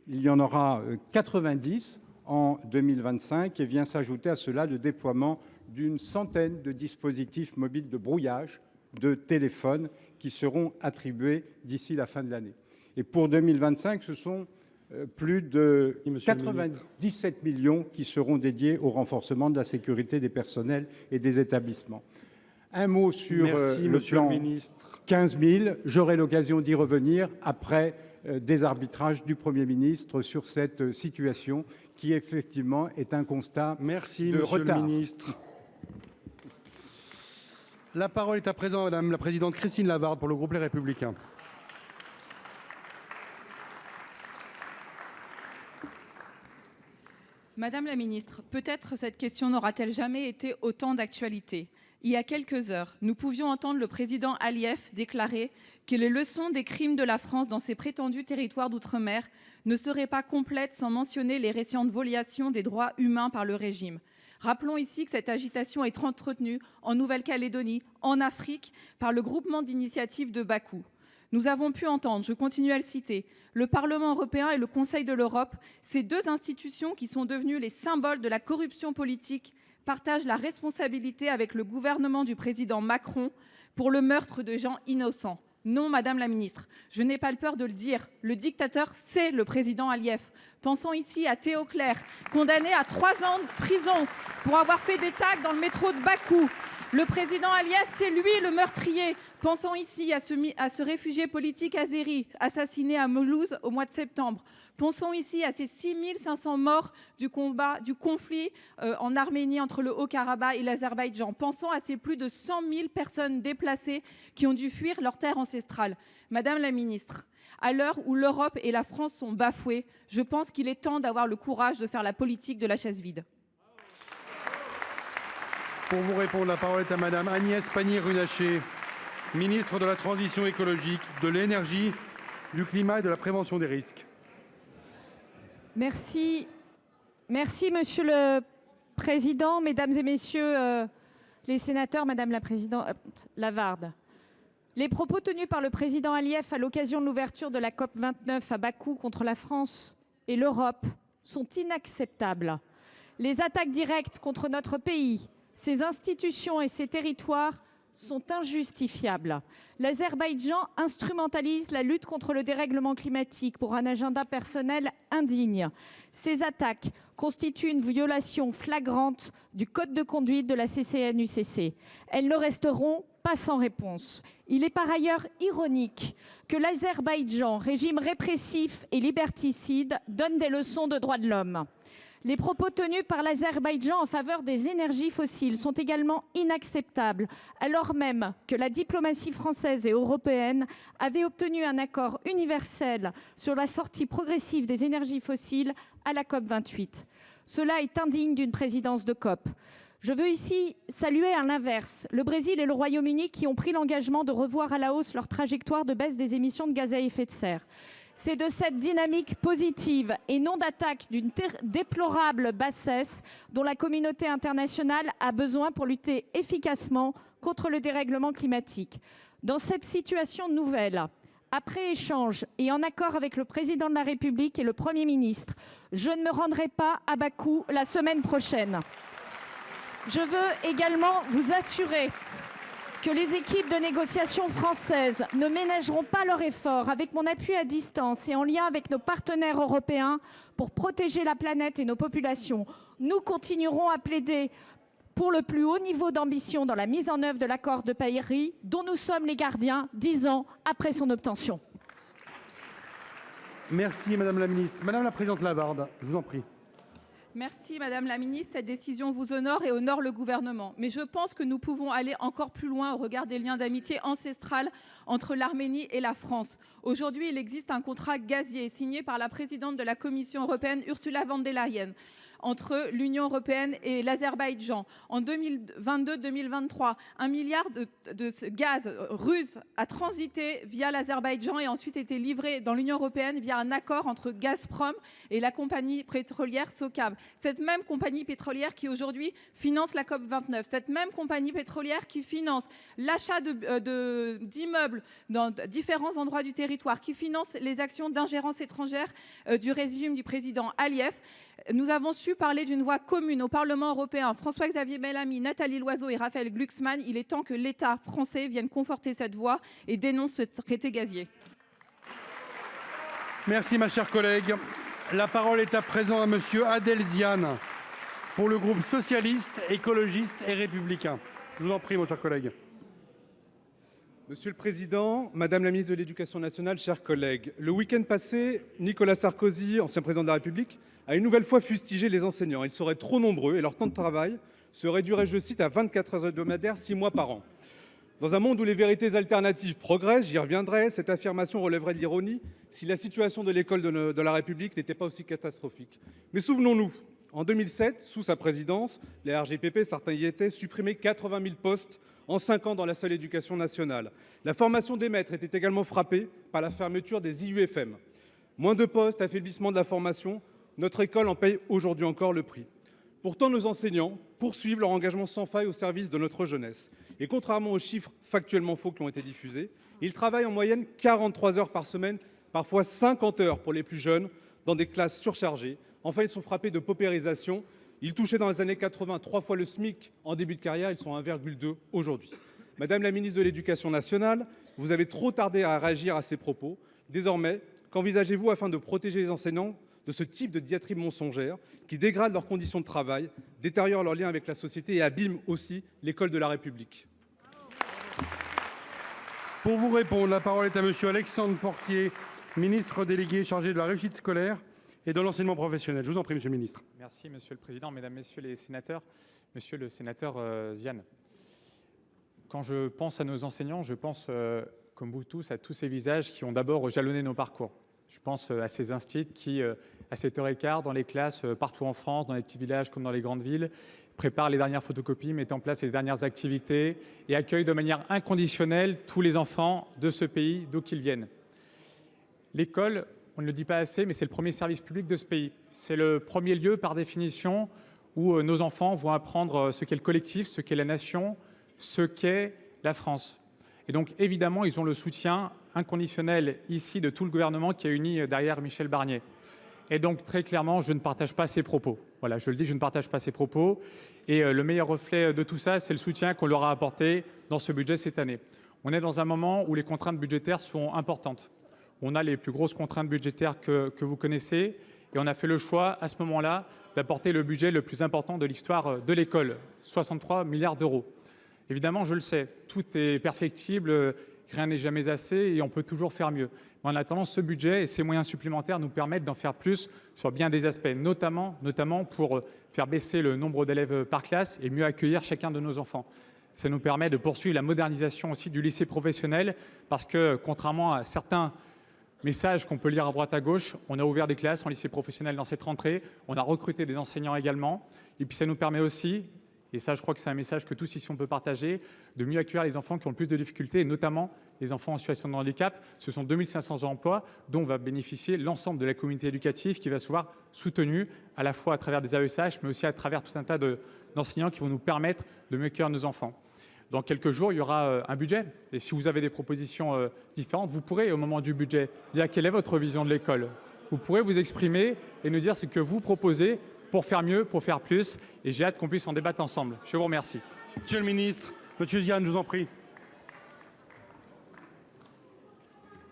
Il y en aura 90 en 2025 et vient s'ajouter à cela le déploiement d'une centaine de dispositifs mobiles de brouillage de téléphones qui seront attribués d'ici la fin de l'année. Et pour 2025, ce sont plus de 97 millions qui seront dédiés au renforcement de la sécurité des personnels et des établissements. Un mot sur le plan 15 000. J'aurai l'occasion d'y revenir après des arbitrages du Premier ministre sur cette situation qui effectivement est un constat de retard. Monsieur le ministre. La parole est à présent à Madame la présidente Christine Lavarde pour le groupe Les Républicains. Madame la ministre, peut-être cette question n'aura-t-elle jamais été autant d'actualité. Il y a quelques heures, nous pouvions entendre le président Aliyev déclarer que les leçons des crimes de la France dans ses prétendus territoires d'outre-mer ne seraient pas complètes sans mentionner les récentes violations des droits humains par le régime. Rappelons ici que cette agitation est entretenue en Nouvelle-Calédonie, en Afrique, par le groupement d'initiative de Bakou. Nous avons pu entendre, je continue à le citer, le Parlement européen et le Conseil de l'Europe, ces 2 institutions qui sont devenues les symboles de la corruption politique, partagent la responsabilité avec le gouvernement du président Macron pour le meurtre de gens innocents. Non, Madame la ministre, je n'ai pas peur de le dire, le dictateur, c'est le président Aliyev. Pensons ici à Théo Clair, condamné à 3 ans de prison pour avoir fait des tags dans le métro de Bakou. Le président Aliyev, c'est lui le meurtrier. Pensons ici à ce réfugié politique azéri assassiné à Moulouse au mois de septembre. Pensons ici à ces 6500 morts du conflit en Arménie entre le Haut-Karabakh et l'Azerbaïdjan. Pensons à ces plus de 100 000 personnes déplacées qui ont dû fuir leur terre ancestrale. Madame la ministre, à l'heure où l'Europe et la France sont bafouées, je pense qu'il est temps d'avoir le courage de faire la politique de la chaise vide. Pour vous répondre, la parole est à Madame Agnès Pannier-Runacher, ministre de la Transition écologique, de l'énergie, du climat et de la prévention des risques. Merci, Monsieur le Président, Mesdames et Messieurs les sénateurs, Madame la Présidente Lavarde. Les propos tenus par le président Aliyev à l'occasion de l'ouverture de la COP29 à Bakou contre la France et l'Europe sont inacceptables. Les attaques directes contre notre pays, ses institutions et ses territoires sont injustifiables. L'Azerbaïdjan instrumentalise la lutte contre le dérèglement climatique pour un agenda personnel indigne. Ces attaques constituent une violation flagrante du code de conduite de la CCN-UCC. Elles ne resteront pas sans réponse. Il est par ailleurs ironique que l'Azerbaïdjan, régime répressif et liberticide, donne des leçons de droits de l'homme. Les propos tenus par l'Azerbaïdjan en faveur des énergies fossiles sont également inacceptables, alors même que la diplomatie française et européenne avait obtenu un accord universel sur la sortie progressive des énergies fossiles à la COP28. Cela est indigne d'une présidence de COP. Je veux ici saluer à l'inverse le Brésil et le Royaume-Uni qui ont pris l'engagement de revoir à la hausse leur trajectoire de baisse des émissions de gaz à effet de serre. C'est de cette dynamique positive et non d'attaque d'une déplorable bassesse dont la communauté internationale a besoin pour lutter efficacement contre le dérèglement climatique. Dans cette situation nouvelle, après échange et en accord avec le président de la République et le Premier ministre, je ne me rendrai pas à Bakou la semaine prochaine. Je veux également vous assurer que les équipes de négociation françaises ne ménageront pas leur effort, avec mon appui à distance et en lien avec nos partenaires européens, pour protéger la planète et nos populations. Nous continuerons à plaider pour le plus haut niveau d'ambition dans la mise en œuvre de l'accord de Paris, dont nous sommes les gardiens 10 ans après son obtention. Merci Madame la Ministre. Madame la Présidente Lavarde, je vous en prie. Merci Madame la Ministre, cette décision vous honore et honore le gouvernement. Mais je pense que nous pouvons aller encore plus loin au regard des liens d'amitié ancestral entre l'Arménie et la France. Aujourd'hui, il existe un contrat gazier signé par la présidente de la Commission européenne, Ursula von der Leyen, entre l'Union européenne et l'Azerbaïdjan. En 2022-2023, 1 milliard de gaz russe a transité via l'Azerbaïdjan et ensuite été livré dans l'Union européenne via un accord entre Gazprom et la compagnie pétrolière SOCAR. Cette même compagnie pétrolière qui aujourd'hui finance la COP29, cette même compagnie pétrolière qui finance l'achat d'immeubles dans différents endroits du territoire, qui finance les actions d'ingérence étrangère du régime du président Aliyev. Nous avons su parler d'une voix commune au Parlement européen. François-Xavier Bellamy, Nathalie Loiseau et Raphaël Glucksmann. Il est temps que l'État français vienne conforter cette voix et dénonce ce traité gazier. Merci ma chère collègue. La parole est à présent à Monsieur Adel Ziane pour le groupe socialiste, écologiste et républicain. Je vous en prie, mon cher collègue. Monsieur le Président, Madame la Ministre de l'Éducation nationale, chers collègues, le week-end passé, Nicolas Sarkozy, ancien président de la République, a une nouvelle fois fustigé les enseignants. Ils seraient trop nombreux et leur temps de travail se réduirait, je cite, à 24 heures hebdomadaires, 6 mois par an. Dans un monde où les vérités alternatives progressent, j'y reviendrai, cette affirmation relèverait de l'ironie si la situation de l'école de la République n'était pas aussi catastrophique. Mais souvenons-nous, en 2007, sous sa présidence, les RGPP, certains y étaient, supprimaient 80 000 postes en 5 ans dans la seule éducation nationale. La formation des maîtres était également frappée par la fermeture des IUFM. Moins de postes, affaiblissement de la formation, notre école en paye aujourd'hui encore le prix. Pourtant, nos enseignants poursuivent leur engagement sans faille au service de notre jeunesse. Et contrairement aux chiffres factuellement faux qui ont été diffusés, ils travaillent en moyenne 43 heures par semaine, parfois 50 heures pour les plus jeunes, dans des classes surchargées. Enfin, ils sont frappés de paupérisation. Ils touchaient dans les années 80 3 fois le SMIC en début de carrière, ils sont à 1,2 aujourd'hui. Madame la ministre de l'Éducation nationale, vous avez trop tardé à réagir à ces propos. Désormais, qu'envisagez-vous afin de protéger les enseignants de ce type de diatribe mensongère qui dégrade leurs conditions de travail, détériore leurs liens avec la société et abîme aussi l'école de la République. Pour vous répondre, la parole est à monsieur Alexandre Portier, ministre délégué chargé de la réussite scolaire et de l'enseignement professionnel. Je vous en prie, monsieur le ministre. Merci, monsieur le président, mesdames, messieurs les sénateurs. Monsieur le sénateur Zian, quand je pense à nos enseignants, je pense, comme vous tous, à tous ces visages qui ont d'abord jalonné nos parcours. Je pense à ces instituts qui, à 7h15, dans les classes, partout en France, dans les petits villages comme dans les grandes villes, préparent les dernières photocopies, mettent en place les dernières activités et accueillent de manière inconditionnelle tous les enfants de ce pays, d'où qu'ils viennent. L'école, on ne le dit pas assez, mais c'est le premier service public de ce pays. C'est le premier lieu, par définition, où nos enfants vont apprendre ce qu'est le collectif, ce qu'est la nation, ce qu'est la France. Et donc, évidemment, ils ont le soutien inconditionnel ici de tout le gouvernement qui est uni derrière Michel Barnier. Et donc, très clairement, je ne partage pas ces propos. Voilà, je le dis, je ne partage pas ces propos. Et le meilleur reflet de tout ça, c'est le soutien qu'on leur a apporté dans ce budget cette année. On est dans un moment où les contraintes budgétaires sont importantes. On a les plus grosses contraintes budgétaires que vous connaissez. Et on a fait le choix, à ce moment-là, d'apporter le budget le plus important de l'histoire de l'école, 63 milliards d'euros. Évidemment, je le sais, tout est perfectible, rien n'est jamais assez et on peut toujours faire mieux. Mais en attendant, ce budget et ces moyens supplémentaires nous permettent d'en faire plus sur bien des aspects, notamment pour faire baisser le nombre d'élèves par classe et mieux accueillir chacun de nos enfants. Ça nous permet de poursuivre la modernisation aussi du lycée professionnel parce que, contrairement à certains message qu'on peut lire à droite à gauche, on a ouvert des classes en lycée professionnel dans cette rentrée, on a recruté des enseignants également, et puis ça nous permet aussi, et ça je crois que c'est un message que tous ici on peut partager, de mieux accueillir les enfants qui ont le plus de difficultés, et notamment les enfants en situation de handicap. Ce sont 2500 emplois dont va bénéficier l'ensemble de la communauté éducative qui va se voir soutenue à la fois à travers des AESH, mais aussi à travers tout un tas d'enseignants qui vont nous permettre de mieux accueillir nos enfants. Dans quelques jours, il y aura un budget. Et si vous avez des propositions différentes, vous pourrez, au moment du budget, dire quelle est votre vision de l'école. Vous pourrez vous exprimer et nous dire ce que vous proposez pour faire mieux, pour faire plus. Et j'ai hâte qu'on puisse en débattre ensemble. Je vous remercie. Monsieur le ministre, monsieur Zian, je vous en prie.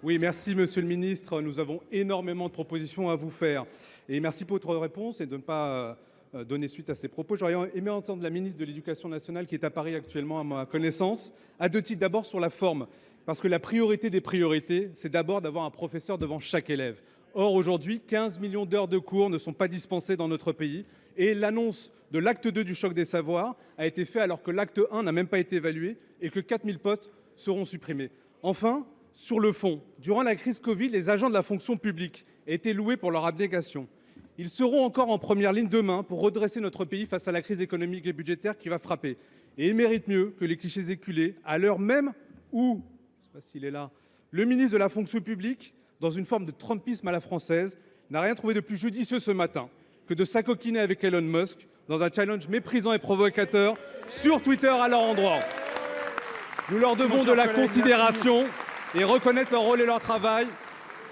Oui, merci, monsieur le ministre. Nous avons énormément de propositions à vous faire. Et merci pour votre réponse et de ne pas donner suite à ces propos. J'aurais aimé entendre la ministre de l'Éducation nationale qui est à Paris actuellement à ma connaissance, à deux titres. D'abord sur la forme, parce que la priorité des priorités, c'est d'abord d'avoir un professeur devant chaque élève. Or, aujourd'hui, 15 millions d'heures de cours ne sont pas dispensées dans notre pays et l'annonce de l'acte 2 du choc des savoirs a été faite alors que l'acte 1 n'a même pas été évalué et que 4000 postes seront supprimés. Enfin, sur le fond, durant la crise Covid, les agents de la fonction publique étaient loués pour leur abnégation. Ils seront encore en première ligne demain pour redresser notre pays face à la crise économique et budgétaire qui va frapper. Et ils méritent mieux que les clichés éculés, à l'heure même où, je ne sais pas s'il est là, le ministre de la fonction publique, dans une forme de trumpisme à la française, n'a rien trouvé de plus judicieux ce matin que de s'acoquiner avec Elon Musk dans un challenge méprisant et provocateur sur Twitter à leur endroit. Nous leur devons de la considération et reconnaître leur rôle et leur travail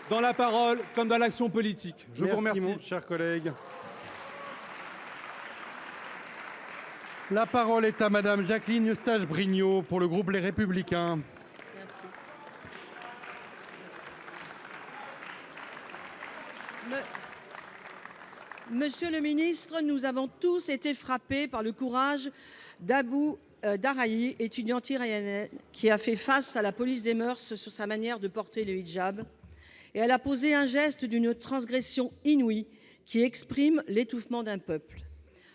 dans la parole comme dans l'action politique. Je vous remercie. Mon cher collègue. La parole est à madame Jacqueline Eustache-Brinio pour le groupe Les Républicains. Merci. Monsieur le ministre, nous avons tous été frappés par le courage d'Abou Darahi, étudiante iranienne, qui a fait face à la police des mœurs sur sa manière de porter le hijab. Et elle a posé un geste d'une transgression inouïe qui exprime l'étouffement d'un peuple.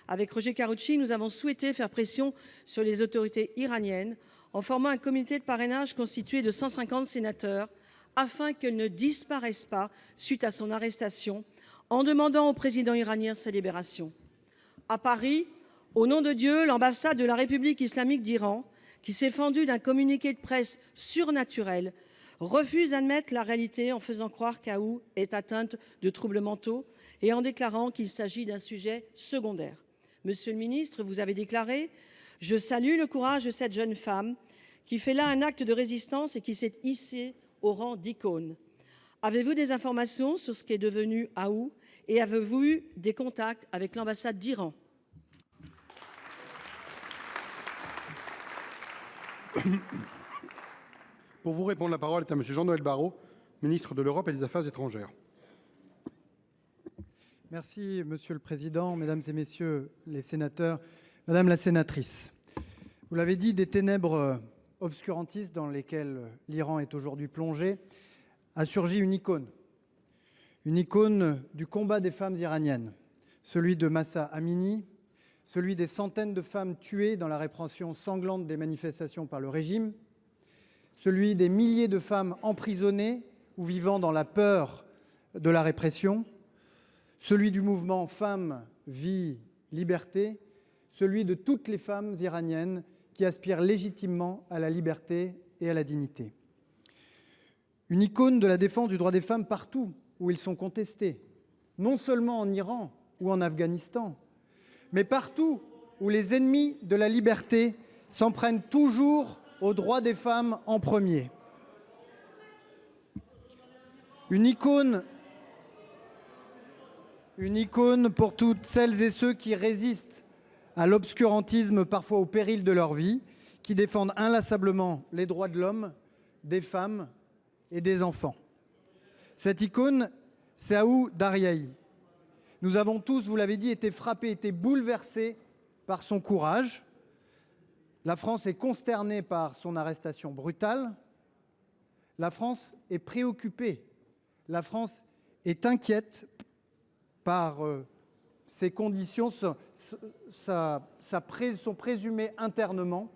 Avec Roger Karoutchi, nous avons souhaité faire pression sur les autorités iraniennes en formant un comité de parrainage constitué de 150 sénateurs afin qu'elle ne disparaisse pas suite à son arrestation, en demandant au président iranien sa libération. À Paris, au nom de Dieu, l'ambassade de la République islamique d'Iran, qui s'est fendue d'un communiqué de presse surnaturel, refuse d'admettre la réalité en faisant croire qu'Aou est atteinte de troubles mentaux et en déclarant qu'il s'agit d'un sujet secondaire. Monsieur le ministre, vous avez déclaré « Je salue le courage de cette jeune femme qui fait là un acte de résistance et qui s'est hissée au rang d'icône ». Avez-vous des informations sur ce qu'est devenu Aou et avez-vous eu des contacts avec l'ambassade d'Iran ? Pour vous répondre, la parole est à monsieur Jean-Noël Barrot, ministre de l'Europe et des Affaires étrangères. Merci, Monsieur le Président, Mesdames et Messieurs les sénateurs. Madame la sénatrice, vous l'avez dit, des ténèbres obscurantistes dans lesquelles l'Iran est aujourd'hui plongé a surgi une icône du combat des femmes iraniennes, celui de Mahsa Amini, celui des centaines de femmes tuées dans la répression sanglante des manifestations par le régime, celui des milliers de femmes emprisonnées ou vivant dans la peur de la répression, celui du mouvement Femmes, Vie, Liberté, celui de toutes les femmes iraniennes qui aspirent légitimement à la liberté et à la dignité. Une icône de la défense du droit des femmes partout où ils sont contestés, non seulement en Iran ou en Afghanistan, mais partout où les ennemis de la liberté s'en prennent toujours aux droits des femmes en premier. Une icône pour toutes celles et ceux qui résistent à l'obscurantisme, parfois au péril de leur vie, qui défendent inlassablement les droits de l'homme, des femmes et des enfants. Cette icône, c'est Aou Daryaei. Nous avons tous, vous l'avez dit, été frappés, été bouleversés par son courage. La France est consternée par son arrestation brutale. La France est préoccupée. La France est inquiète par ces conditions, son présumé internement.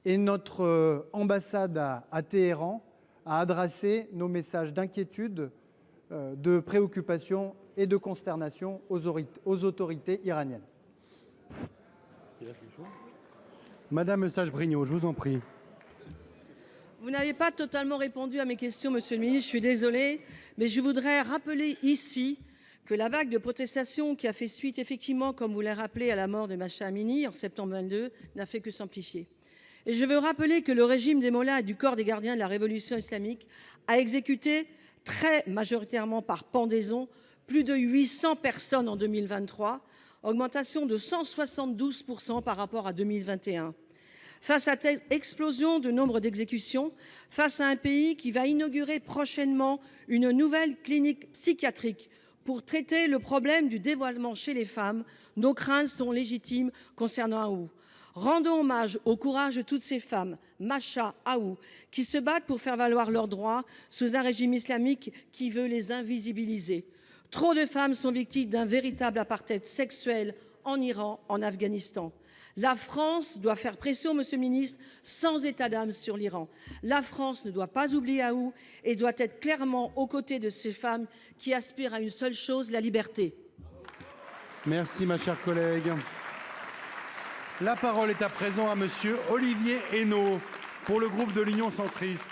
Et notre ambassade à Téhéran a adressé nos messages d'inquiétude, de préoccupation et de consternation aux autorités iraniennes. Madame Sage-Brignot, je vous en prie. Vous n'avez pas totalement répondu à mes questions, monsieur le ministre, je suis désolée, mais je voudrais rappeler ici que la vague de protestations qui a fait suite, effectivement, comme vous l'avez rappelé, à la mort de Mahsa Amini en septembre 2022, n'a fait que s'amplifier. Et je veux rappeler que le régime des mollahs et du corps des gardiens de la révolution islamique a exécuté, très majoritairement par pendaison, plus de 800 personnes en 2023, augmentation de 172% par rapport à 2021. Face à cette explosion du nombre d'exécutions, face à un pays qui va inaugurer prochainement une nouvelle clinique psychiatrique pour traiter le problème du dévoilement chez les femmes, nos craintes sont légitimes concernant Aou. Rendons hommage au courage de toutes ces femmes, Mahsa, Aou, qui se battent pour faire valoir leurs droits sous un régime islamique qui veut les invisibiliser. Trop de femmes sont victimes d'un véritable apartheid sexuel en Iran, en Afghanistan. La France doit faire pression, monsieur le ministre, sans état d'âme sur l'Iran. La France ne doit pas oublier Aou et doit être clairement aux côtés de ces femmes qui aspirent à une seule chose, la liberté. Merci, ma chère collègue. La parole est à présent à monsieur Olivier Henno pour le groupe de l'Union centriste.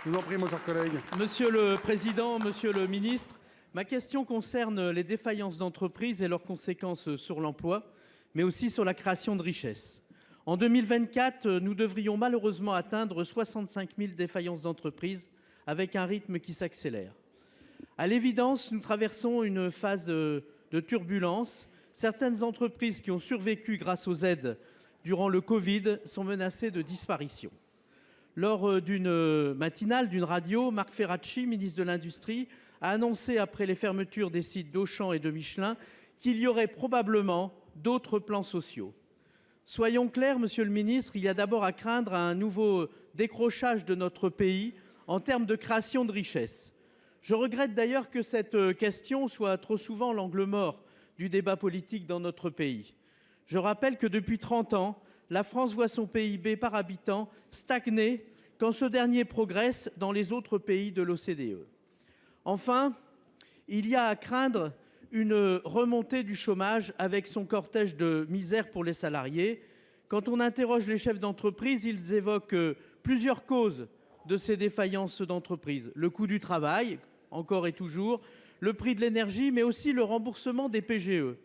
Je vous en prie, mon cher collègue. Monsieur le Président, monsieur le ministre, ma question concerne les défaillances d'entreprises et leurs conséquences sur l'emploi, mais aussi sur la création de richesses. En 2024, nous devrions malheureusement atteindre 65 000 défaillances d'entreprises, avec un rythme qui s'accélère. À l'évidence, nous traversons une phase de turbulence. Certaines entreprises qui ont survécu grâce aux aides durant le Covid sont menacées de disparition. Lors d'une matinale d'une radio, Marc Ferracci, ministre de l'Industrie, a annoncé, après les fermetures des sites d'Auchan et de Michelin, qu'il y aurait probablement d'autres plans sociaux. Soyons clairs, monsieur le ministre, il y a d'abord à craindre un nouveau décrochage de notre pays en termes de création de richesses. Je regrette d'ailleurs que cette question soit trop souvent l'angle mort du débat politique dans notre pays. Je rappelle que depuis 30 ans, la France voit son PIB par habitant stagner quand ce dernier progresse dans les autres pays de l'OCDE. Enfin, il y a à craindre une remontée du chômage avec son cortège de misère pour les salariés. Quand on interroge les chefs d'entreprise, ils évoquent plusieurs causes de ces défaillances d'entreprise. Le coût du travail, encore et toujours, le prix de l'énergie, mais aussi le remboursement des PGE.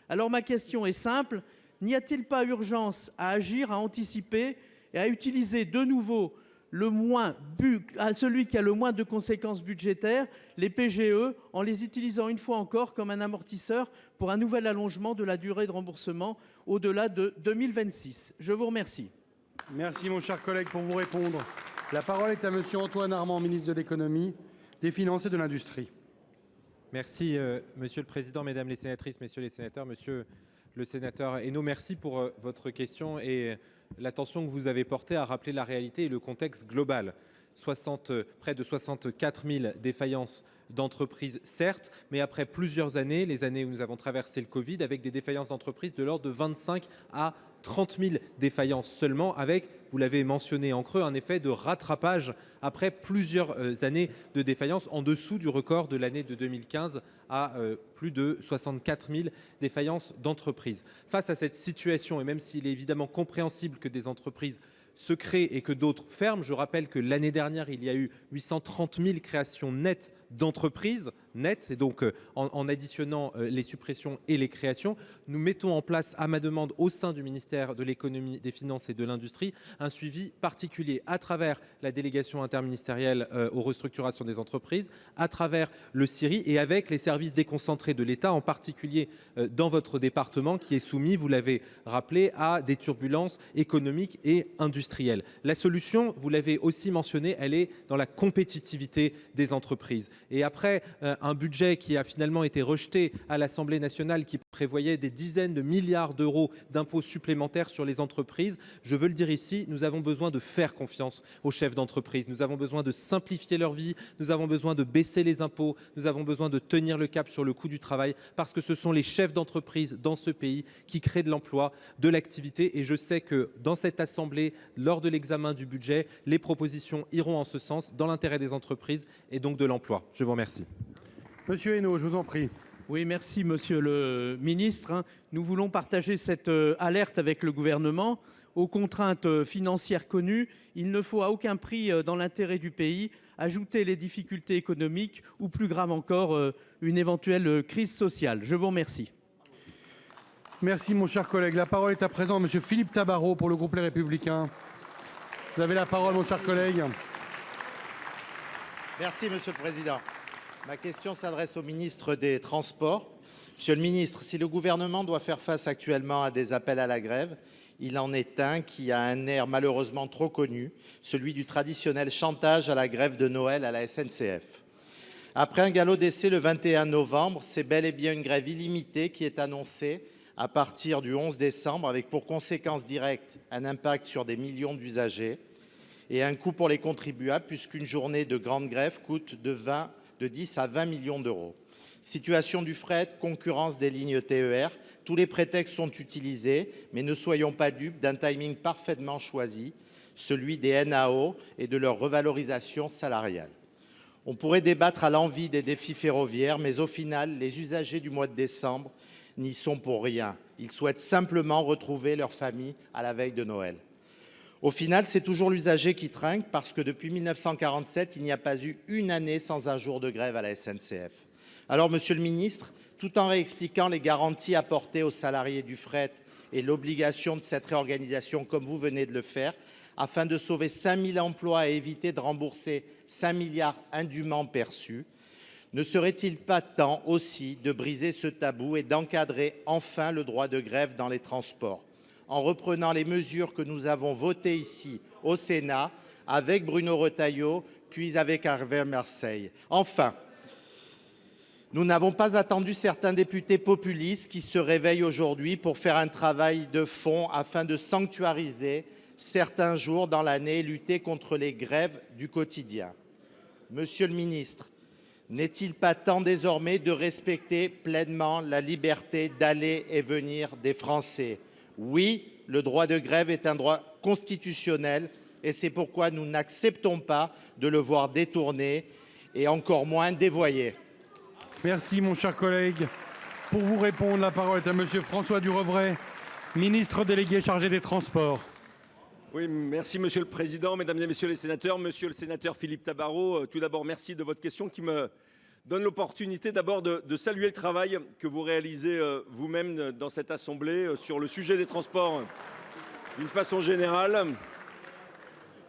Alors ma question est simple, n'y a-t-il pas urgence à agir, à anticiper et à utiliser de nouveau celui qui a le moins de conséquences budgétaires, les PGE, en les utilisant une fois encore comme un amortisseur pour un nouvel allongement de la durée de remboursement au-delà de 2026 ? Je vous remercie. Merci, mon cher collègue. Pour vous répondre, la parole est à monsieur Antoine Armand, ministre de l'Économie, des Finances et de l'Industrie. Merci, Monsieur le Président, Mesdames les sénatrices, Messieurs les sénateurs. Monsieur le sénateur Hainaut, merci pour votre question et l'attention que vous avez portée à rappeler la réalité et le contexte global. Près de 64 000 défaillances d'entreprises, certes, mais après plusieurs années, les années où nous avons traversé le Covid, avec des défaillances d'entreprises de l'ordre de 25 à 30 000 défaillances seulement, avec, vous l'avez mentionné en creux, un effet de rattrapage après plusieurs années de défaillances en dessous du record de l'année de 2015 à plus de 64 000 défaillances d'entreprises. Face à cette situation, et même s'il est évidemment compréhensible que des entreprises se créent et que d'autres ferment, je rappelle que l'année dernière, il y a eu 830 000 créations nettes d'entreprises, nettes, et donc en additionnant les suppressions et les créations, nous mettons en place, à ma demande, au sein du ministère de l'économie, des finances et de l'industrie, un suivi particulier à travers la délégation interministérielle aux restructurations des entreprises, à travers le CIRI et avec les services déconcentrés de l'État, en particulier dans votre département, qui est soumis, vous l'avez rappelé, à des turbulences économiques et industrielles. La solution, vous l'avez aussi mentionné, elle est dans la compétitivité des entreprises. Et après un budget qui a finalement été rejeté à l'Assemblée nationale, qui prévoyait des dizaines de milliards d'euros d'impôts supplémentaires sur les entreprises, je veux le dire ici, nous avons besoin de faire confiance aux chefs d'entreprise. Nous avons besoin de simplifier leur vie, nous avons besoin de baisser les impôts, nous avons besoin de tenir le cap sur le coût du travail, parce que ce sont les chefs d'entreprise dans ce pays qui créent de l'emploi, de l'activité. Et je sais que dans cette Assemblée, lors de l'examen du budget, les propositions iront en ce sens, dans l'intérêt des entreprises et donc de l'emploi. Je vous remercie. Monsieur Hainaut, je vous en prie. Oui, merci, monsieur le ministre. Nous voulons partager cette alerte avec le gouvernement. Aux contraintes financières connues, il ne faut à aucun prix, dans l'intérêt du pays, ajouter les difficultés économiques ou, plus grave encore, une éventuelle crise sociale. Je vous remercie. Merci, mon cher collègue. La parole est à présent à monsieur Philippe Tabarot pour le groupe Les Républicains. Vous avez la parole, mon cher collègue. Merci, Monsieur le Président. Ma question s'adresse au ministre des Transports. Monsieur le ministre, si le gouvernement doit faire face actuellement à des appels à la grève, il en est un qui a un air malheureusement trop connu, celui du traditionnel chantage à la grève de Noël à la SNCF. Après un galop d'essai le 21 novembre, c'est bel et bien une grève illimitée qui est annoncée à partir du 11 décembre, avec pour conséquence directe un impact sur des millions d'usagers et un coût pour les contribuables, puisqu'une journée de grande grève coûte de 10 à 20 millions d'euros. Situation du fret, concurrence des lignes TER, tous les prétextes sont utilisés, mais ne soyons pas dupes d'un timing parfaitement choisi, celui des NAO et de leur revalorisation salariale. On pourrait débattre à l'envi des défis ferroviaires, mais au final, les usagers du mois de décembre n'y sont pour rien. Ils souhaitent simplement retrouver leur famille à la veille de Noël. Au final, c'est toujours l'usager qui trinque, parce que depuis 1947, il n'y a pas eu une année sans un jour de grève à la SNCF. Alors, Monsieur le ministre, tout en réexpliquant les garanties apportées aux salariés du fret et l'obligation de cette réorganisation, comme vous venez de le faire, afin de sauver 5 000 emplois et éviter de rembourser 5 milliards indûment perçus, ne serait-il pas temps aussi de briser ce tabou et d'encadrer enfin le droit de grève dans les transports, en reprenant les mesures que nous avons votées ici au Sénat avec Bruno Retailleau, puis avec Hervé Marseille. Enfin, nous n'avons pas attendu certains députés populistes qui se réveillent aujourd'hui pour faire un travail de fond afin de sanctuariser certains jours dans l'année et lutter contre les grèves du quotidien. Monsieur le ministre, n'est-il pas temps désormais de respecter pleinement la liberté d'aller et venir des Français ? Oui, le droit de grève est un droit constitutionnel et c'est pourquoi nous n'acceptons pas de le voir détourné et encore moins dévoyé. Merci, mon cher collègue. Pour vous répondre, la parole est à monsieur François Durovray, ministre délégué chargé des Transports. Oui, merci Monsieur le Président, Mesdames et Messieurs les sénateurs. Monsieur le sénateur Philippe Tabarot, tout d'abord merci de votre question qui me donne l'opportunité d'abord de saluer le travail que vous réalisez vous-même dans cette Assemblée sur le sujet des transports d'une façon générale,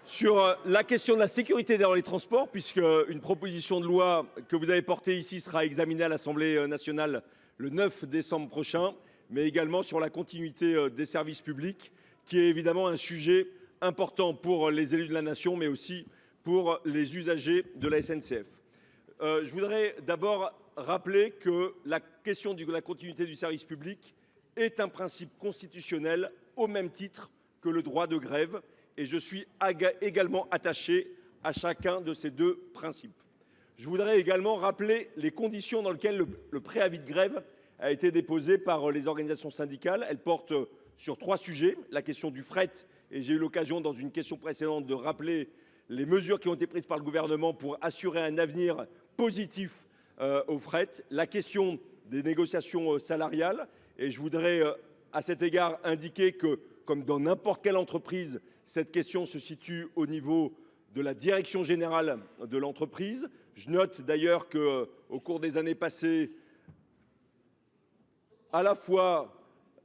sur la question de la sécurité dans les transports, puisque une proposition de loi que vous avez portée ici sera examinée à l'Assemblée nationale le 9 décembre prochain, mais également sur la continuité des services publics, qui est évidemment un sujet important pour les élus de la nation, mais aussi pour les usagers de la SNCF. Je voudrais d'abord rappeler que la question de la continuité du service public est un principe constitutionnel au même titre que le droit de grève, et je suis également attaché à chacun de ces deux principes. Je voudrais également rappeler les conditions dans lesquelles le préavis de grève a été déposé par les organisations syndicales. Elle porte sur 3 sujets. La question du fret, et j'ai eu l'occasion dans une question précédente de rappeler les mesures qui ont été prises par le gouvernement pour assurer un avenir positif au fret. La question des négociations salariales, et je voudrais à cet égard indiquer que, comme dans n'importe quelle entreprise, cette question se situe au niveau de la direction générale de l'entreprise. Je note d'ailleurs qu'au cours des années passées, à la fois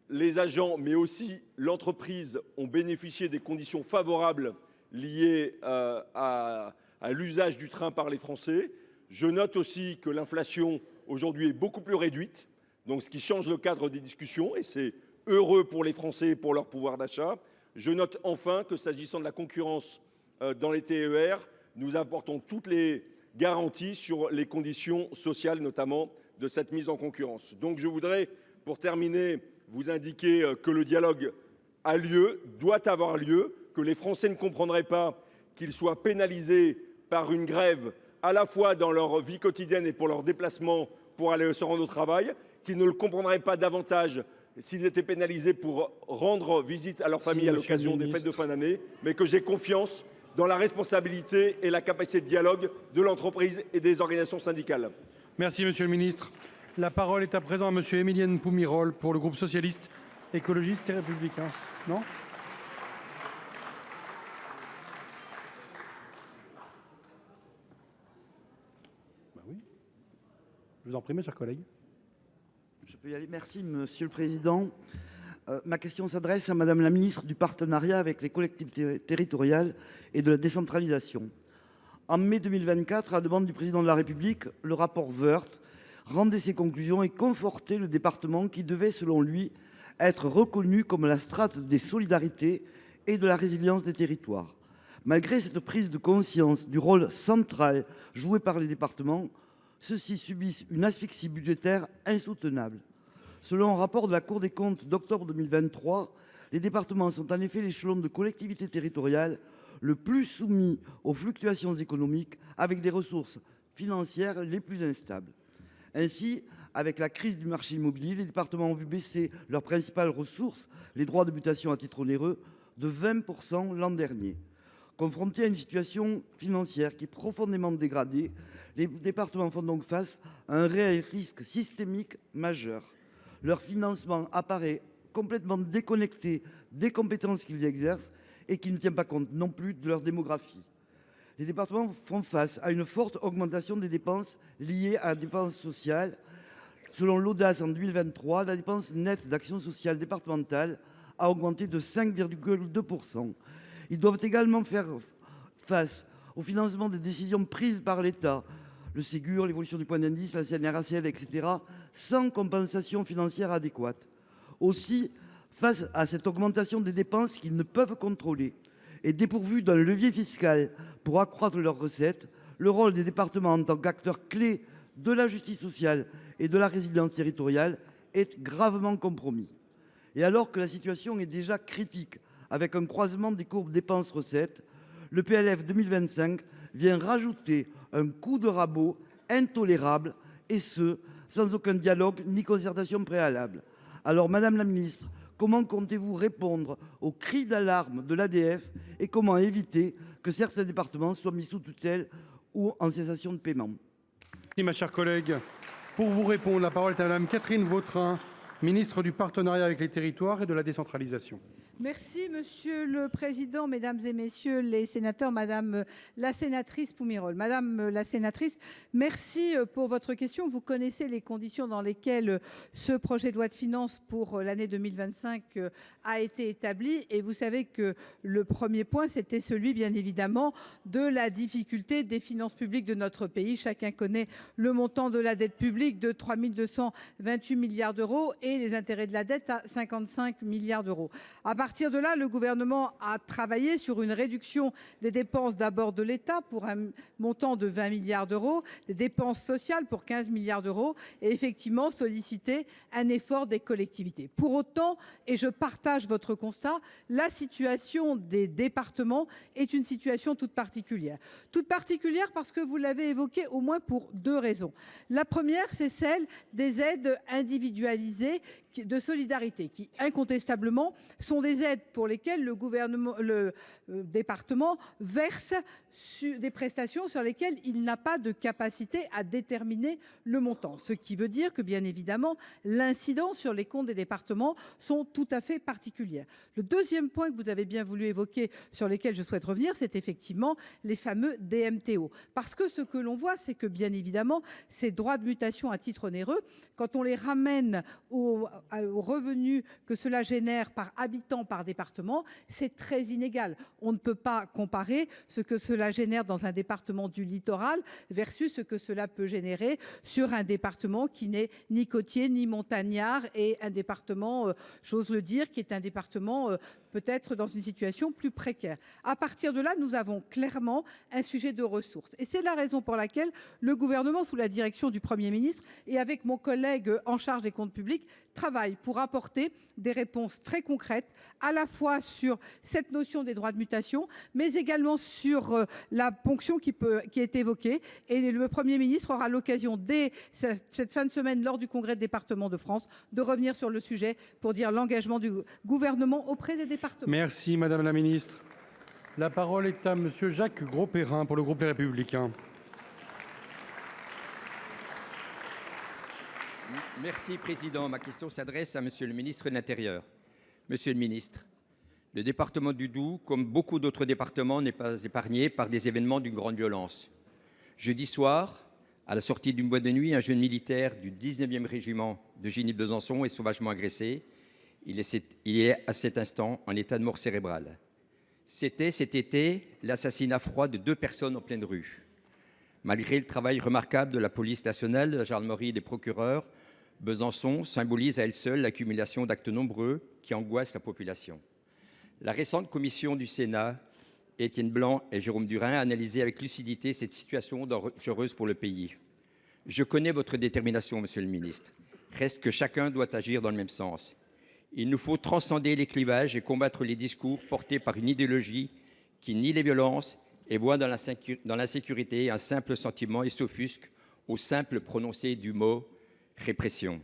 les agents, mais aussi l'entreprise ont bénéficié des conditions favorables liées à l'usage du train par les Français. Je note aussi que l'inflation aujourd'hui est beaucoup plus réduite, donc ce qui change le cadre des discussions, et c'est heureux pour les Français et pour leur pouvoir d'achat. Je note enfin que s'agissant de la concurrence dans les TER, nous apportons toutes les garanties sur les conditions sociales, notamment de cette mise en concurrence. Donc je voudrais, pour terminer, vous indiquer que le dialogue a lieu, doit avoir lieu, que les Français ne comprendraient pas qu'ils soient pénalisés par une grève à la fois dans leur vie quotidienne et pour leurs déplacements pour aller se rendre au travail, qu'ils ne le comprendraient pas davantage s'ils étaient pénalisés pour rendre visite à leur famille à l'occasion des fêtes de fin d'année, mais que j'ai confiance dans la responsabilité et la capacité de dialogue de l'entreprise et des organisations syndicales. Merci, monsieur le ministre. La parole est à présent à monsieur Émilienne Poumirol pour le groupe socialiste, écologiste et républicain. Non ? Bah oui. Je vous en prie, mes chers collègues. Je peux y aller. Merci, monsieur le président. Ma question s'adresse à madame la ministre du partenariat avec les collectivités territoriales et de la décentralisation. En mai 2024, à la demande du président de la République, le rapport Woerth rendait ses conclusions et confortait le département qui devait, selon lui, être reconnu comme la strate des solidarités et de la résilience des territoires. Malgré cette prise de conscience du rôle central joué par les départements, ceux-ci subissent une asphyxie budgétaire insoutenable. Selon un rapport de la Cour des comptes d'octobre 2023, les départements sont en effet l'échelon de collectivité territoriale le plus soumis aux fluctuations économiques, avec des ressources financières les plus instables. Ainsi, avec la crise du marché immobilier, les départements ont vu baisser leurs principales ressources, les droits de mutation à titre onéreux, de 20% l'an dernier. Confrontés à une situation financière qui est profondément dégradée, les départements font donc face à un réel risque systémique majeur. Leur financement apparaît complètement déconnecté des compétences qu'ils exercent et qui ne tient pas compte non plus de leur démographie. Les départements font face à une forte augmentation des dépenses liées à la dépense sociale. Selon l'Audace, en 2023, la dépense nette d'action sociale départementale a augmenté de 5,2%. Ils doivent également faire face au financement des décisions prises par l'État, le Ségur, l'évolution du point d'indice, la CNRACL, etc., sans compensation financière adéquate. Aussi, face à cette augmentation des dépenses qu'ils ne peuvent contrôler et dépourvus d'un levier fiscal pour accroître leurs recettes, le rôle des départements en tant qu'acteurs clés de la justice sociale et de la résilience territoriale est gravement compromis. Et alors que la situation est déjà critique, avec un croisement des courbes dépenses-recettes, le PLF 2025 vient rajouter un coup de rabot intolérable, et ce, sans aucun dialogue ni concertation préalable. Alors, madame la ministre, comment comptez-vous répondre aux cris d'alarme de l'ADF et comment éviter que certains départements soient mis sous tutelle ou en cessation de paiement ? Merci, ma chère collègue. Pour vous répondre, la parole est à madame Catherine Vautrin, ministre du Partenariat avec les territoires et de la décentralisation. Merci, Monsieur le Président, Mesdames et Messieurs les sénateurs, Madame la sénatrice Poumirol. Madame la sénatrice, merci pour votre question. Vous connaissez les conditions dans lesquelles ce projet de loi de finances pour l'année 2025 a été établi. Et vous savez que le premier point, c'était celui, bien évidemment, de la difficulté des finances publiques de notre pays. Chacun connaît le montant de la dette publique de 3 228 milliards d'euros. et les intérêts de la dette à 55 milliards d'euros. À partir de là, le gouvernement a travaillé sur une réduction des dépenses d'abord de l'État pour un montant de 20 milliards d'euros, des dépenses sociales pour 15 milliards d'euros et effectivement sollicité un effort des collectivités. Pour autant, et je partage votre constat, la situation des départements est une situation toute particulière. Toute particulière parce que vous l'avez évoqué au moins pour deux raisons. La première, c'est celle des aides individualisées de solidarité qui, incontestablement, sont des aides pour lesquelles le département verse des prestations sur lesquelles il n'a pas de capacité à déterminer le montant. Ce qui veut dire que, bien évidemment, l'incidence sur les comptes des départements sont tout à fait particulières. Le deuxième point que vous avez bien voulu évoquer, sur lequel je souhaite revenir, c'est effectivement les fameux DMTO. Parce que ce que l'on voit, c'est que, bien évidemment, ces droits de mutation à titre onéreux, quand on les ramène aux revenus que cela génère par habitant, par département, c'est très inégal. On ne peut pas comparer ce que cela génère dans un département du littoral versus ce que cela peut générer sur un département qui n'est ni côtier ni montagnard et un département, j'ose le dire, qui est un département peut-être dans une situation plus précaire. À partir de là, nous avons clairement un sujet de ressources. Et c'est la raison pour laquelle le gouvernement, sous la direction du Premier ministre et avec mon collègue en charge des comptes publics, travaille pour apporter des réponses très concrètes, à la fois sur cette notion des droits de mutation, mais également sur la ponction qui est évoquée. Et le Premier ministre aura l'occasion, dès cette fin de semaine, lors du congrès de départements de France, de revenir sur le sujet pour dire l'engagement du gouvernement auprès des départements. Merci Madame la Ministre. La parole est à Monsieur Jacques Grosperrin pour le groupe Les Républicains. Merci Président. Ma question s'adresse à Monsieur le ministre de l'Intérieur. Monsieur le ministre, le département du Doubs, comme beaucoup d'autres départements, n'est pas épargné par des événements d'une grande violence. Jeudi soir, à la sortie d'une boîte de nuit, un jeune militaire du 19e régiment de génie de Besançon est sauvagement agressé. Il est à cet instant en état de mort cérébrale. C'était cet été l'assassinat froid de 2 personnes en pleine rue. Malgré le travail remarquable de la police nationale, de la gendarmerie et des procureurs, Besançon symbolise à elle seule l'accumulation d'actes nombreux qui angoissent la population. La récente commission du Sénat, Étienne Blanc et Jérôme Durain, a analysé avec lucidité cette situation dangereuse pour le pays. Je connais votre détermination, monsieur le ministre. Reste que chacun doit agir dans le même sens. Il nous faut transcender les clivages et combattre les discours portés par une idéologie qui nie les violences et voit dans l'insécurité un simple sentiment et s'offusque au simple prononcé du mot « répression ».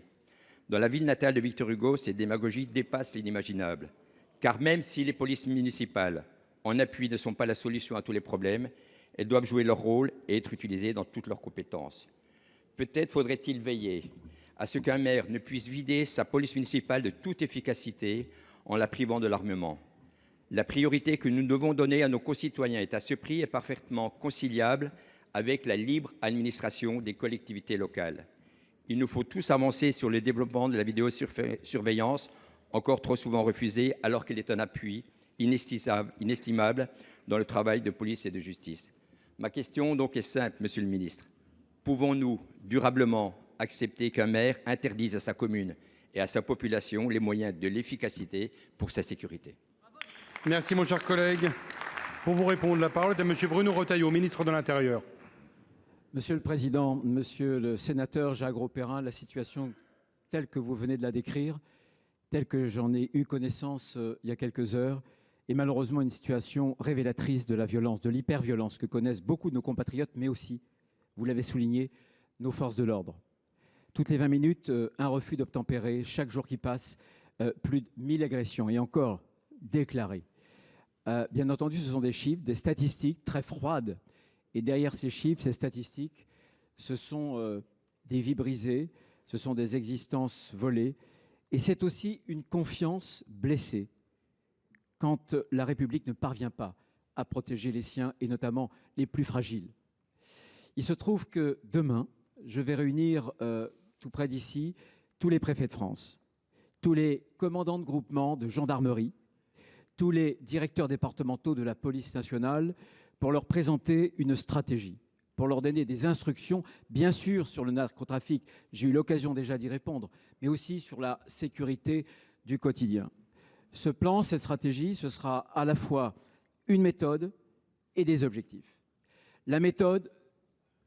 Dans la ville natale de Victor Hugo, cette démagogie dépasse l'inimaginable. Car même si les polices municipales en appui ne sont pas la solution à tous les problèmes, elles doivent jouer leur rôle et être utilisées dans toutes leurs compétences. Peut-être faudrait-il veiller à ce qu'un maire ne puisse vider sa police municipale de toute efficacité en la privant de l'armement. La priorité que nous devons donner à nos concitoyens est à ce prix et parfaitement conciliable avec la libre administration des collectivités locales. Il nous faut tous avancer sur le développement de la vidéosurveillance, encore trop souvent refusée, alors qu'elle est un appui inestimable dans le travail de police et de justice. Ma question donc est simple, monsieur le ministre. Pouvons-nous durablement accepter qu'un maire interdise à sa commune et à sa population les moyens de l'efficacité pour sa sécurité? Merci mon cher collègue. Pour vous répondre, la parole est à monsieur Bruno Retailleau, ministre de l'Intérieur. Monsieur le Président, monsieur le sénateur Jacques Grosperrin, la situation telle que vous venez de la décrire, telle que j'en ai eu connaissance il y a quelques heures, est malheureusement une situation révélatrice de la violence, de l'hyperviolence que connaissent beaucoup de nos compatriotes, mais aussi, vous l'avez souligné, nos forces de l'ordre. Toutes les 20 minutes, un refus d'obtempérer, chaque jour qui passe, plus de 1000 agressions, et encore déclarées. Bien entendu, ce sont des chiffres, des statistiques très froides. Et derrière ces chiffres, ces statistiques, ce sont des vies brisées, ce sont des existences volées. Et c'est aussi une confiance blessée quand la République ne parvient pas à protéger les siens et notamment les plus fragiles. Il se trouve que demain, je vais réunir tout près d'ici tous les préfets de France, tous les commandants de groupement de gendarmerie, tous les directeurs départementaux de la police nationale pour leur présenter une stratégie pour leur donner des instructions, bien sûr sur le narcotrafic, j'ai eu l'occasion déjà d'y répondre, mais aussi sur la sécurité du quotidien. Ce plan, cette stratégie, ce sera à la fois une méthode et des objectifs. La méthode,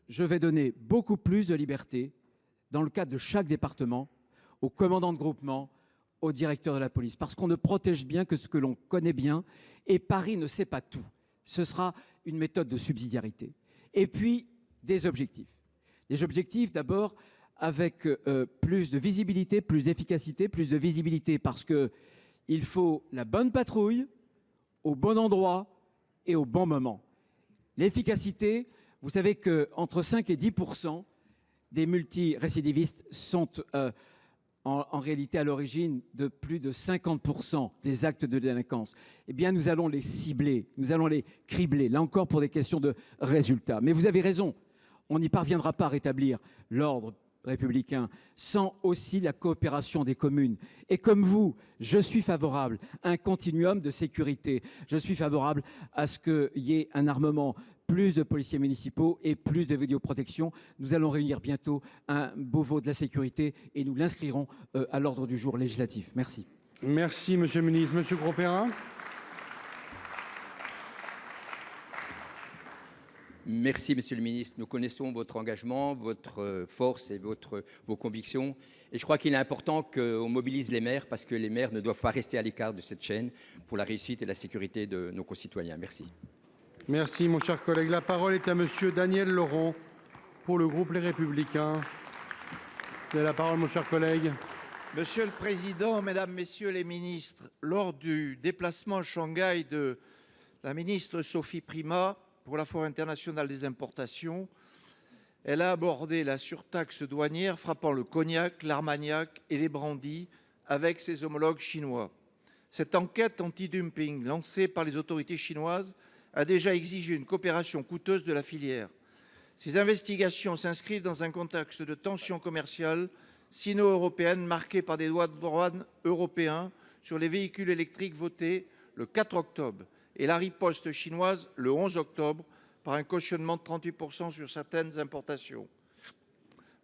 je vais donner beaucoup plus de liberté dans le cadre de chaque département, aux commandants de groupement, aux directeurs de la police, parce qu'on ne protège bien que ce que l'on connaît bien, et Paris ne sait pas tout. Ce sera une méthode de subsidiarité. Et puis, des objectifs. Des objectifs, d'abord, avec plus de visibilité, plus d'efficacité, plus de visibilité, parce qu'il faut la bonne patrouille, au bon endroit et au bon moment. L'efficacité, vous savez qu'entre 5 et 10% des multirécidivistes sont en réalité à l'origine de plus de 50% des actes de délinquance. Eh bien, nous allons les cibler, nous allons les cribler, là encore pour des questions de résultats. Mais vous avez raison, on n'y parviendra pas à rétablir l'ordre républicain sans aussi la coopération des communes. Et comme vous, je suis favorable à un continuum de sécurité. Je suis favorable à ce qu'il y ait un armement, plus de policiers municipaux et plus de vidéoprotection. Nous allons réunir bientôt un Beauvau de la sécurité et nous l'inscrirons à l'ordre du jour législatif. Merci. Merci, monsieur le ministre. Monsieur Grosperrin. Merci, monsieur le ministre. Nous connaissons votre engagement, votre force et vos convictions. Et je crois qu'il est important qu'on mobilise les maires parce que les maires ne doivent pas rester à l'écart de cette chaîne pour la réussite et la sécurité de nos concitoyens. Merci. Merci, mon cher collègue. La parole est à monsieur Daniel Laurent pour le groupe Les Républicains. Vous avez la parole, mon cher collègue. Monsieur le Président, Mesdames, Messieurs les ministres, lors du déplacement à Shanghai de la ministre Sophie Primas pour la Foire internationale des importations, elle a abordé la surtaxe douanière frappant le cognac, l'armagnac et les brandis avec ses homologues chinois. Cette enquête anti-dumping lancée par les autorités chinoises a déjà exigé une coopération coûteuse de la filière. Ces investigations s'inscrivent dans un contexte de tensions commerciales sino-européennes marquées par des droits de douane européens sur les véhicules électriques votés le 4 octobre et la riposte chinoise le 11 octobre par un cautionnement de 38% sur certaines importations.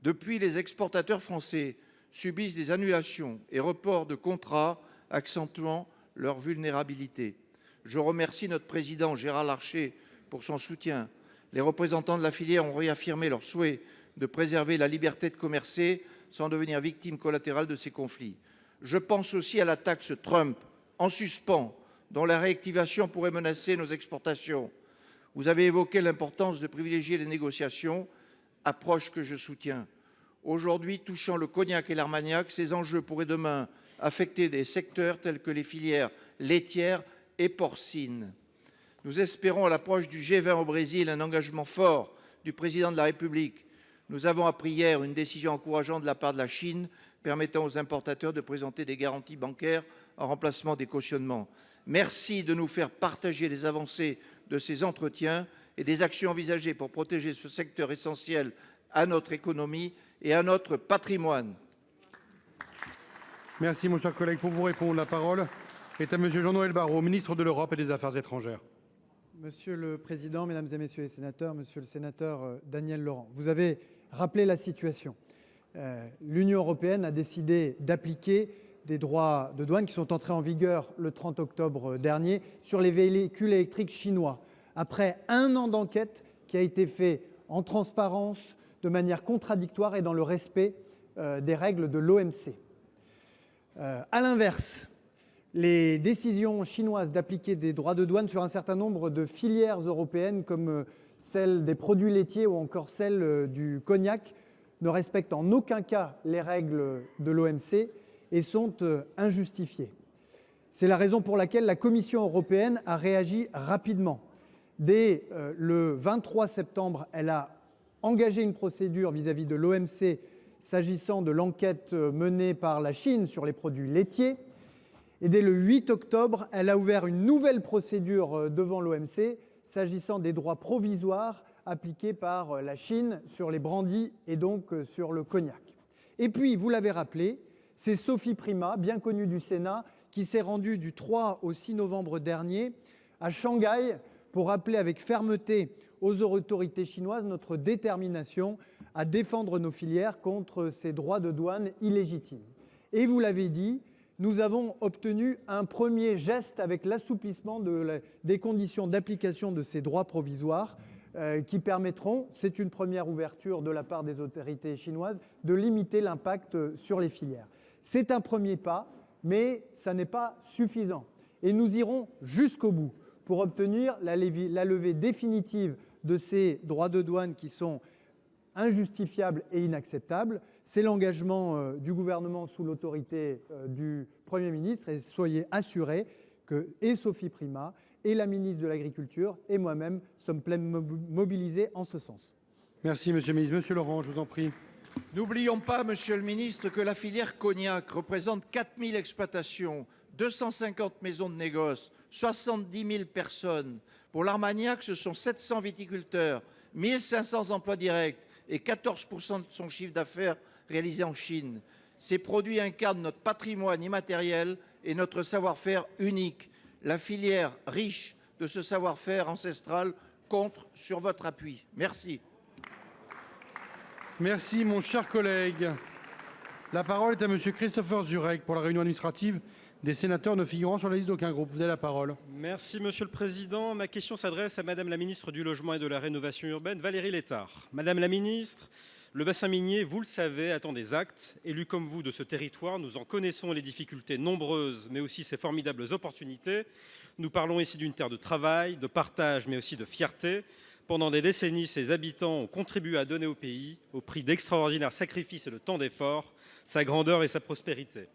Depuis, les exportateurs français subissent des annulations et reports de contrats accentuant leur vulnérabilité. Je remercie notre président Gérard Larcher pour son soutien. Les représentants de la filière ont réaffirmé leur souhait de préserver la liberté de commercer sans devenir victime collatérale de ces conflits. Je pense aussi à la taxe Trump en suspens, dont la réactivation pourrait menacer nos exportations. Vous avez évoqué l'importance de privilégier les négociations, approche que je soutiens. Aujourd'hui, touchant le cognac et l'armagnac, ces enjeux pourraient demain affecter des secteurs tels que les filières laitières et porcines. Nous espérons à l'approche du G20 au Brésil un engagement fort du président de la République. Nous avons appris hier une décision encourageante de la part de la Chine permettant aux importateurs de présenter des garanties bancaires en remplacement des cautionnements. Merci de nous faire partager les avancées de ces entretiens et des actions envisagées pour protéger ce secteur essentiel à notre économie et à notre patrimoine. Merci, mon cher collègue. Pour vous répondre, la parole est à monsieur Jean-Noël Barrot, ministre de l'Europe et des Affaires étrangères. Monsieur le Président, Mesdames et Messieurs les sénateurs, Monsieur le sénateur Daniel Laurent, vous avez rappelé la situation. L'Union européenne a décidé d'appliquer des droits de douane qui sont entrés en vigueur le 30 octobre dernier sur les véhicules électriques chinois, après un an d'enquête qui a été fait en transparence, de manière contradictoire et dans le respect des règles de l'OMC. À l'inverse, les décisions chinoises d'appliquer des droits de douane sur un certain nombre de filières européennes, comme celle des produits laitiers ou encore celle du cognac, ne respectent en aucun cas les règles de l'OMC et sont injustifiées. C'est la raison pour laquelle la Commission européenne a réagi rapidement. Dès le 23 septembre, elle a engagé une procédure vis-à-vis de l'OMC s'agissant de l'enquête menée par la Chine sur les produits laitiers. Et dès le 8 octobre, elle a ouvert une nouvelle procédure devant l'OMC s'agissant des droits provisoires appliqués par la Chine sur les brandis et donc sur le cognac. Et puis, vous l'avez rappelé, c'est Sophie Primas, bien connue du Sénat, qui s'est rendue du 3 au 6 novembre dernier à Shanghai pour rappeler avec fermeté aux autorités chinoises notre détermination à défendre nos filières contre ces droits de douane illégitimes. Et vous l'avez dit, nous avons obtenu un premier geste avec l'assouplissement des conditions d'application de ces droits provisoires qui permettront, c'est une première ouverture de la part des autorités chinoises, de limiter l'impact sur les filières. C'est un premier pas, mais ça n'est pas suffisant. Et nous irons jusqu'au bout pour obtenir la levée définitive de ces droits de douane qui sont injustifiables et inacceptables. C'est l'engagement du gouvernement sous l'autorité du Premier ministre et soyez assurés que et Sophie Primas et la ministre de l'Agriculture et moi-même sommes pleinement mobilisés en ce sens. Merci Monsieur le ministre. Monsieur Laurent, je vous en prie. N'oublions pas, Monsieur le ministre, que la filière cognac représente 4000 exploitations, 250 maisons de négoce, 70 000 personnes. Pour l'Armagnac, ce sont 700 viticulteurs, 1500 emplois directs et 14% de son chiffre d'affaires réalisé en Chine. Ces produits incarnent notre patrimoine immatériel et notre savoir-faire unique. La filière riche de ce savoir-faire ancestral compte sur votre appui. Merci. Merci mon cher collègue. La parole est à Monsieur Christopher Zurek pour la réunion administrative des sénateurs ne figurant sur la liste d'aucun groupe. Vous avez la parole. Merci Monsieur le Président. Ma question s'adresse à Madame la Ministre du Logement et de la Rénovation urbaine, Valérie Létard. Madame la Ministre, le bassin minier, vous le savez, attend des actes. Élus comme vous de ce territoire, nous en connaissons les difficultés nombreuses, mais aussi ses formidables opportunités. Nous parlons ici d'une terre de travail, de partage, mais aussi de fierté. Pendant des décennies, ses habitants ont contribué à donner au pays, au prix d'extraordinaires sacrifices et de tant d'efforts, sa grandeur et sa prospérité.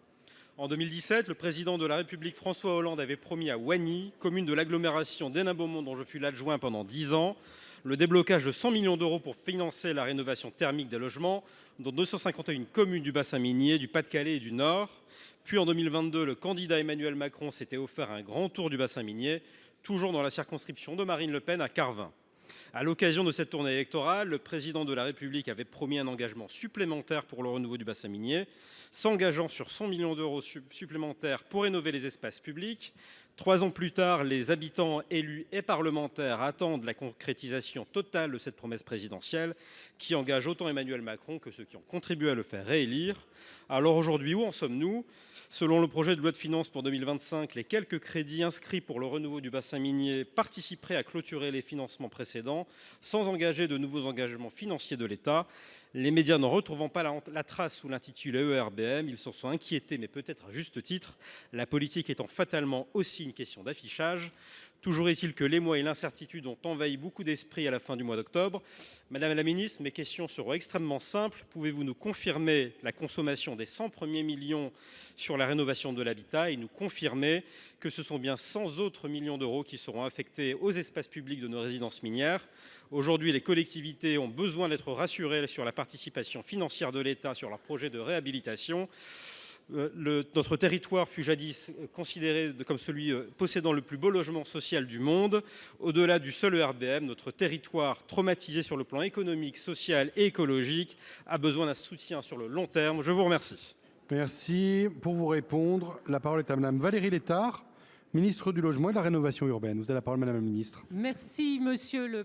En 2017, le président de la République François Hollande avait promis à Wagny, commune de l'agglomération d'Hénin-Beaumont dont je fus l'adjoint pendant 10 ans, le déblocage de 100 millions d'euros pour financer la rénovation thermique des logements dans 251 communes du bassin minier, du Pas-de-Calais et du Nord. Puis en 2022, le candidat Emmanuel Macron s'était offert un grand tour du bassin minier, toujours dans la circonscription de Marine Le Pen à Carvin. À l'occasion de cette tournée électorale, le président de la République avait promis un engagement supplémentaire pour le renouveau du bassin minier, s'engageant sur 100 millions d'euros supplémentaires pour rénover les espaces publics. 3 ans plus tard, les habitants, élus et parlementaires attendent la concrétisation totale de cette promesse présidentielle qui engage autant Emmanuel Macron que ceux qui ont contribué à le faire réélire. Alors aujourd'hui, où en sommes-nous ? Selon le projet de loi de finances pour 2025, les quelques crédits inscrits pour le renouveau du bassin minier participeraient à clôturer les financements précédents sans engager de nouveaux engagements financiers de l'État. Les médias n'en retrouvant pas la trace sous l'intitulé ERBM, ils s'en sont inquiétés, mais peut-être à juste titre, la politique étant fatalement aussi une question d'affichage. Toujours est-il que l'émoi et l'incertitude ont envahi beaucoup d'esprits à la fin du mois d'octobre. Madame la ministre, mes questions seront extrêmement simples. Pouvez-vous nous confirmer la consommation des 100 premiers millions sur la rénovation de l'habitat et nous confirmer que ce sont bien 100 autres millions d'euros qui seront affectés aux espaces publics de nos résidences minières ? Aujourd'hui, les collectivités ont besoin d'être rassurées sur la participation financière de l'État sur leurs projets de réhabilitation. Notre territoire fut jadis considéré comme celui possédant le plus beau logement social du monde. Au-delà du seul ERBM, notre territoire, traumatisé sur le plan économique, social et écologique, a besoin d'un soutien sur le long terme. Je vous remercie. Merci. Pour vous répondre, la parole est à Madame Valérie Létard, ministre du Logement et de la Rénovation urbaine. Vous avez la parole, Madame la Ministre. Merci, Monsieur le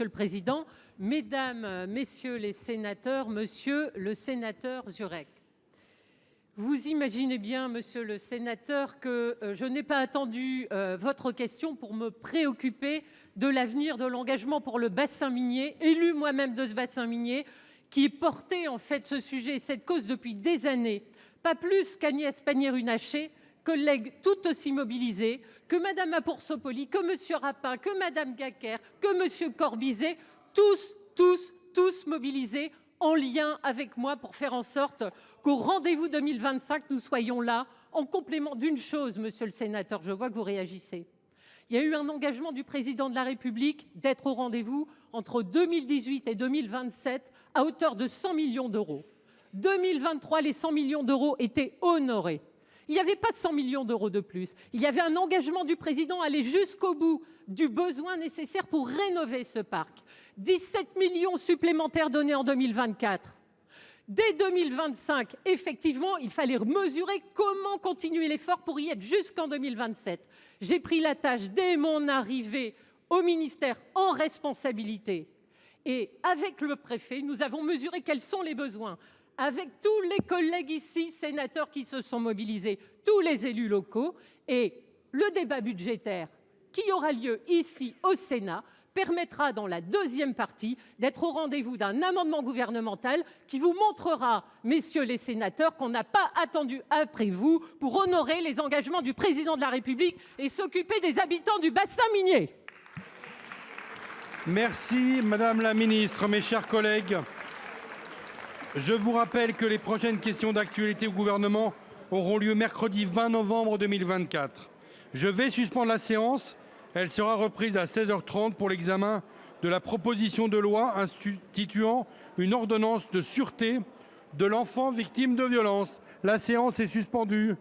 Président. Mesdames, Messieurs les sénateurs, Monsieur le sénateur Zurek. Vous imaginez bien, Monsieur le sénateur, que je n'ai pas attendu votre question pour me préoccuper de l'avenir de l'engagement pour le bassin minier, élu moi-même de ce bassin minier, qui est porté en fait ce sujet et cette cause depuis des années. Pas plus qu'Agnès Pannier-Runacher, collègues tout aussi mobilisés, que Madame Apoursopoli, que Monsieur Rapin, que Madame Gacquer, que Monsieur Corbizet, tous mobilisés en lien avec moi pour faire en sorte qu'au rendez-vous 2025, nous soyons là en complément d'une chose, Monsieur le sénateur, je vois que vous réagissez. Il y a eu un engagement du président de la République d'être au rendez-vous entre 2018 et 2027 à hauteur de 100 millions d'euros. 2023, les 100 millions d'euros étaient honorés. Il n'y avait pas 100 millions d'euros de plus. Il y avait un engagement du président à aller jusqu'au bout du besoin nécessaire pour rénover ce parc. 17 millions supplémentaires donnés en 2024. Dès 2025, effectivement, il fallait mesurer comment continuer l'effort pour y être jusqu'en 2027. J'ai pris la tâche dès mon arrivée au ministère en responsabilité. Et avec le préfet, nous avons mesuré quels sont les besoins. Avec tous les collègues ici, sénateurs qui se sont mobilisés, tous les élus locaux, et le débat budgétaire qui aura lieu ici au Sénat permettra dans la deuxième partie d'être au rendez-vous d'un amendement gouvernemental qui vous montrera, messieurs les sénateurs, qu'on n'a pas attendu après vous pour honorer les engagements du président de la République et s'occuper des habitants du bassin minier. Merci Madame la Ministre, mes chers collègues. Je vous rappelle que les prochaines questions d'actualité au gouvernement auront lieu mercredi 20 novembre 2024. Je vais suspendre la séance. Elle sera reprise à 16h30 pour l'examen de la proposition de loi instituant une ordonnance de sûreté de l'enfant victime de violences. La séance est suspendue.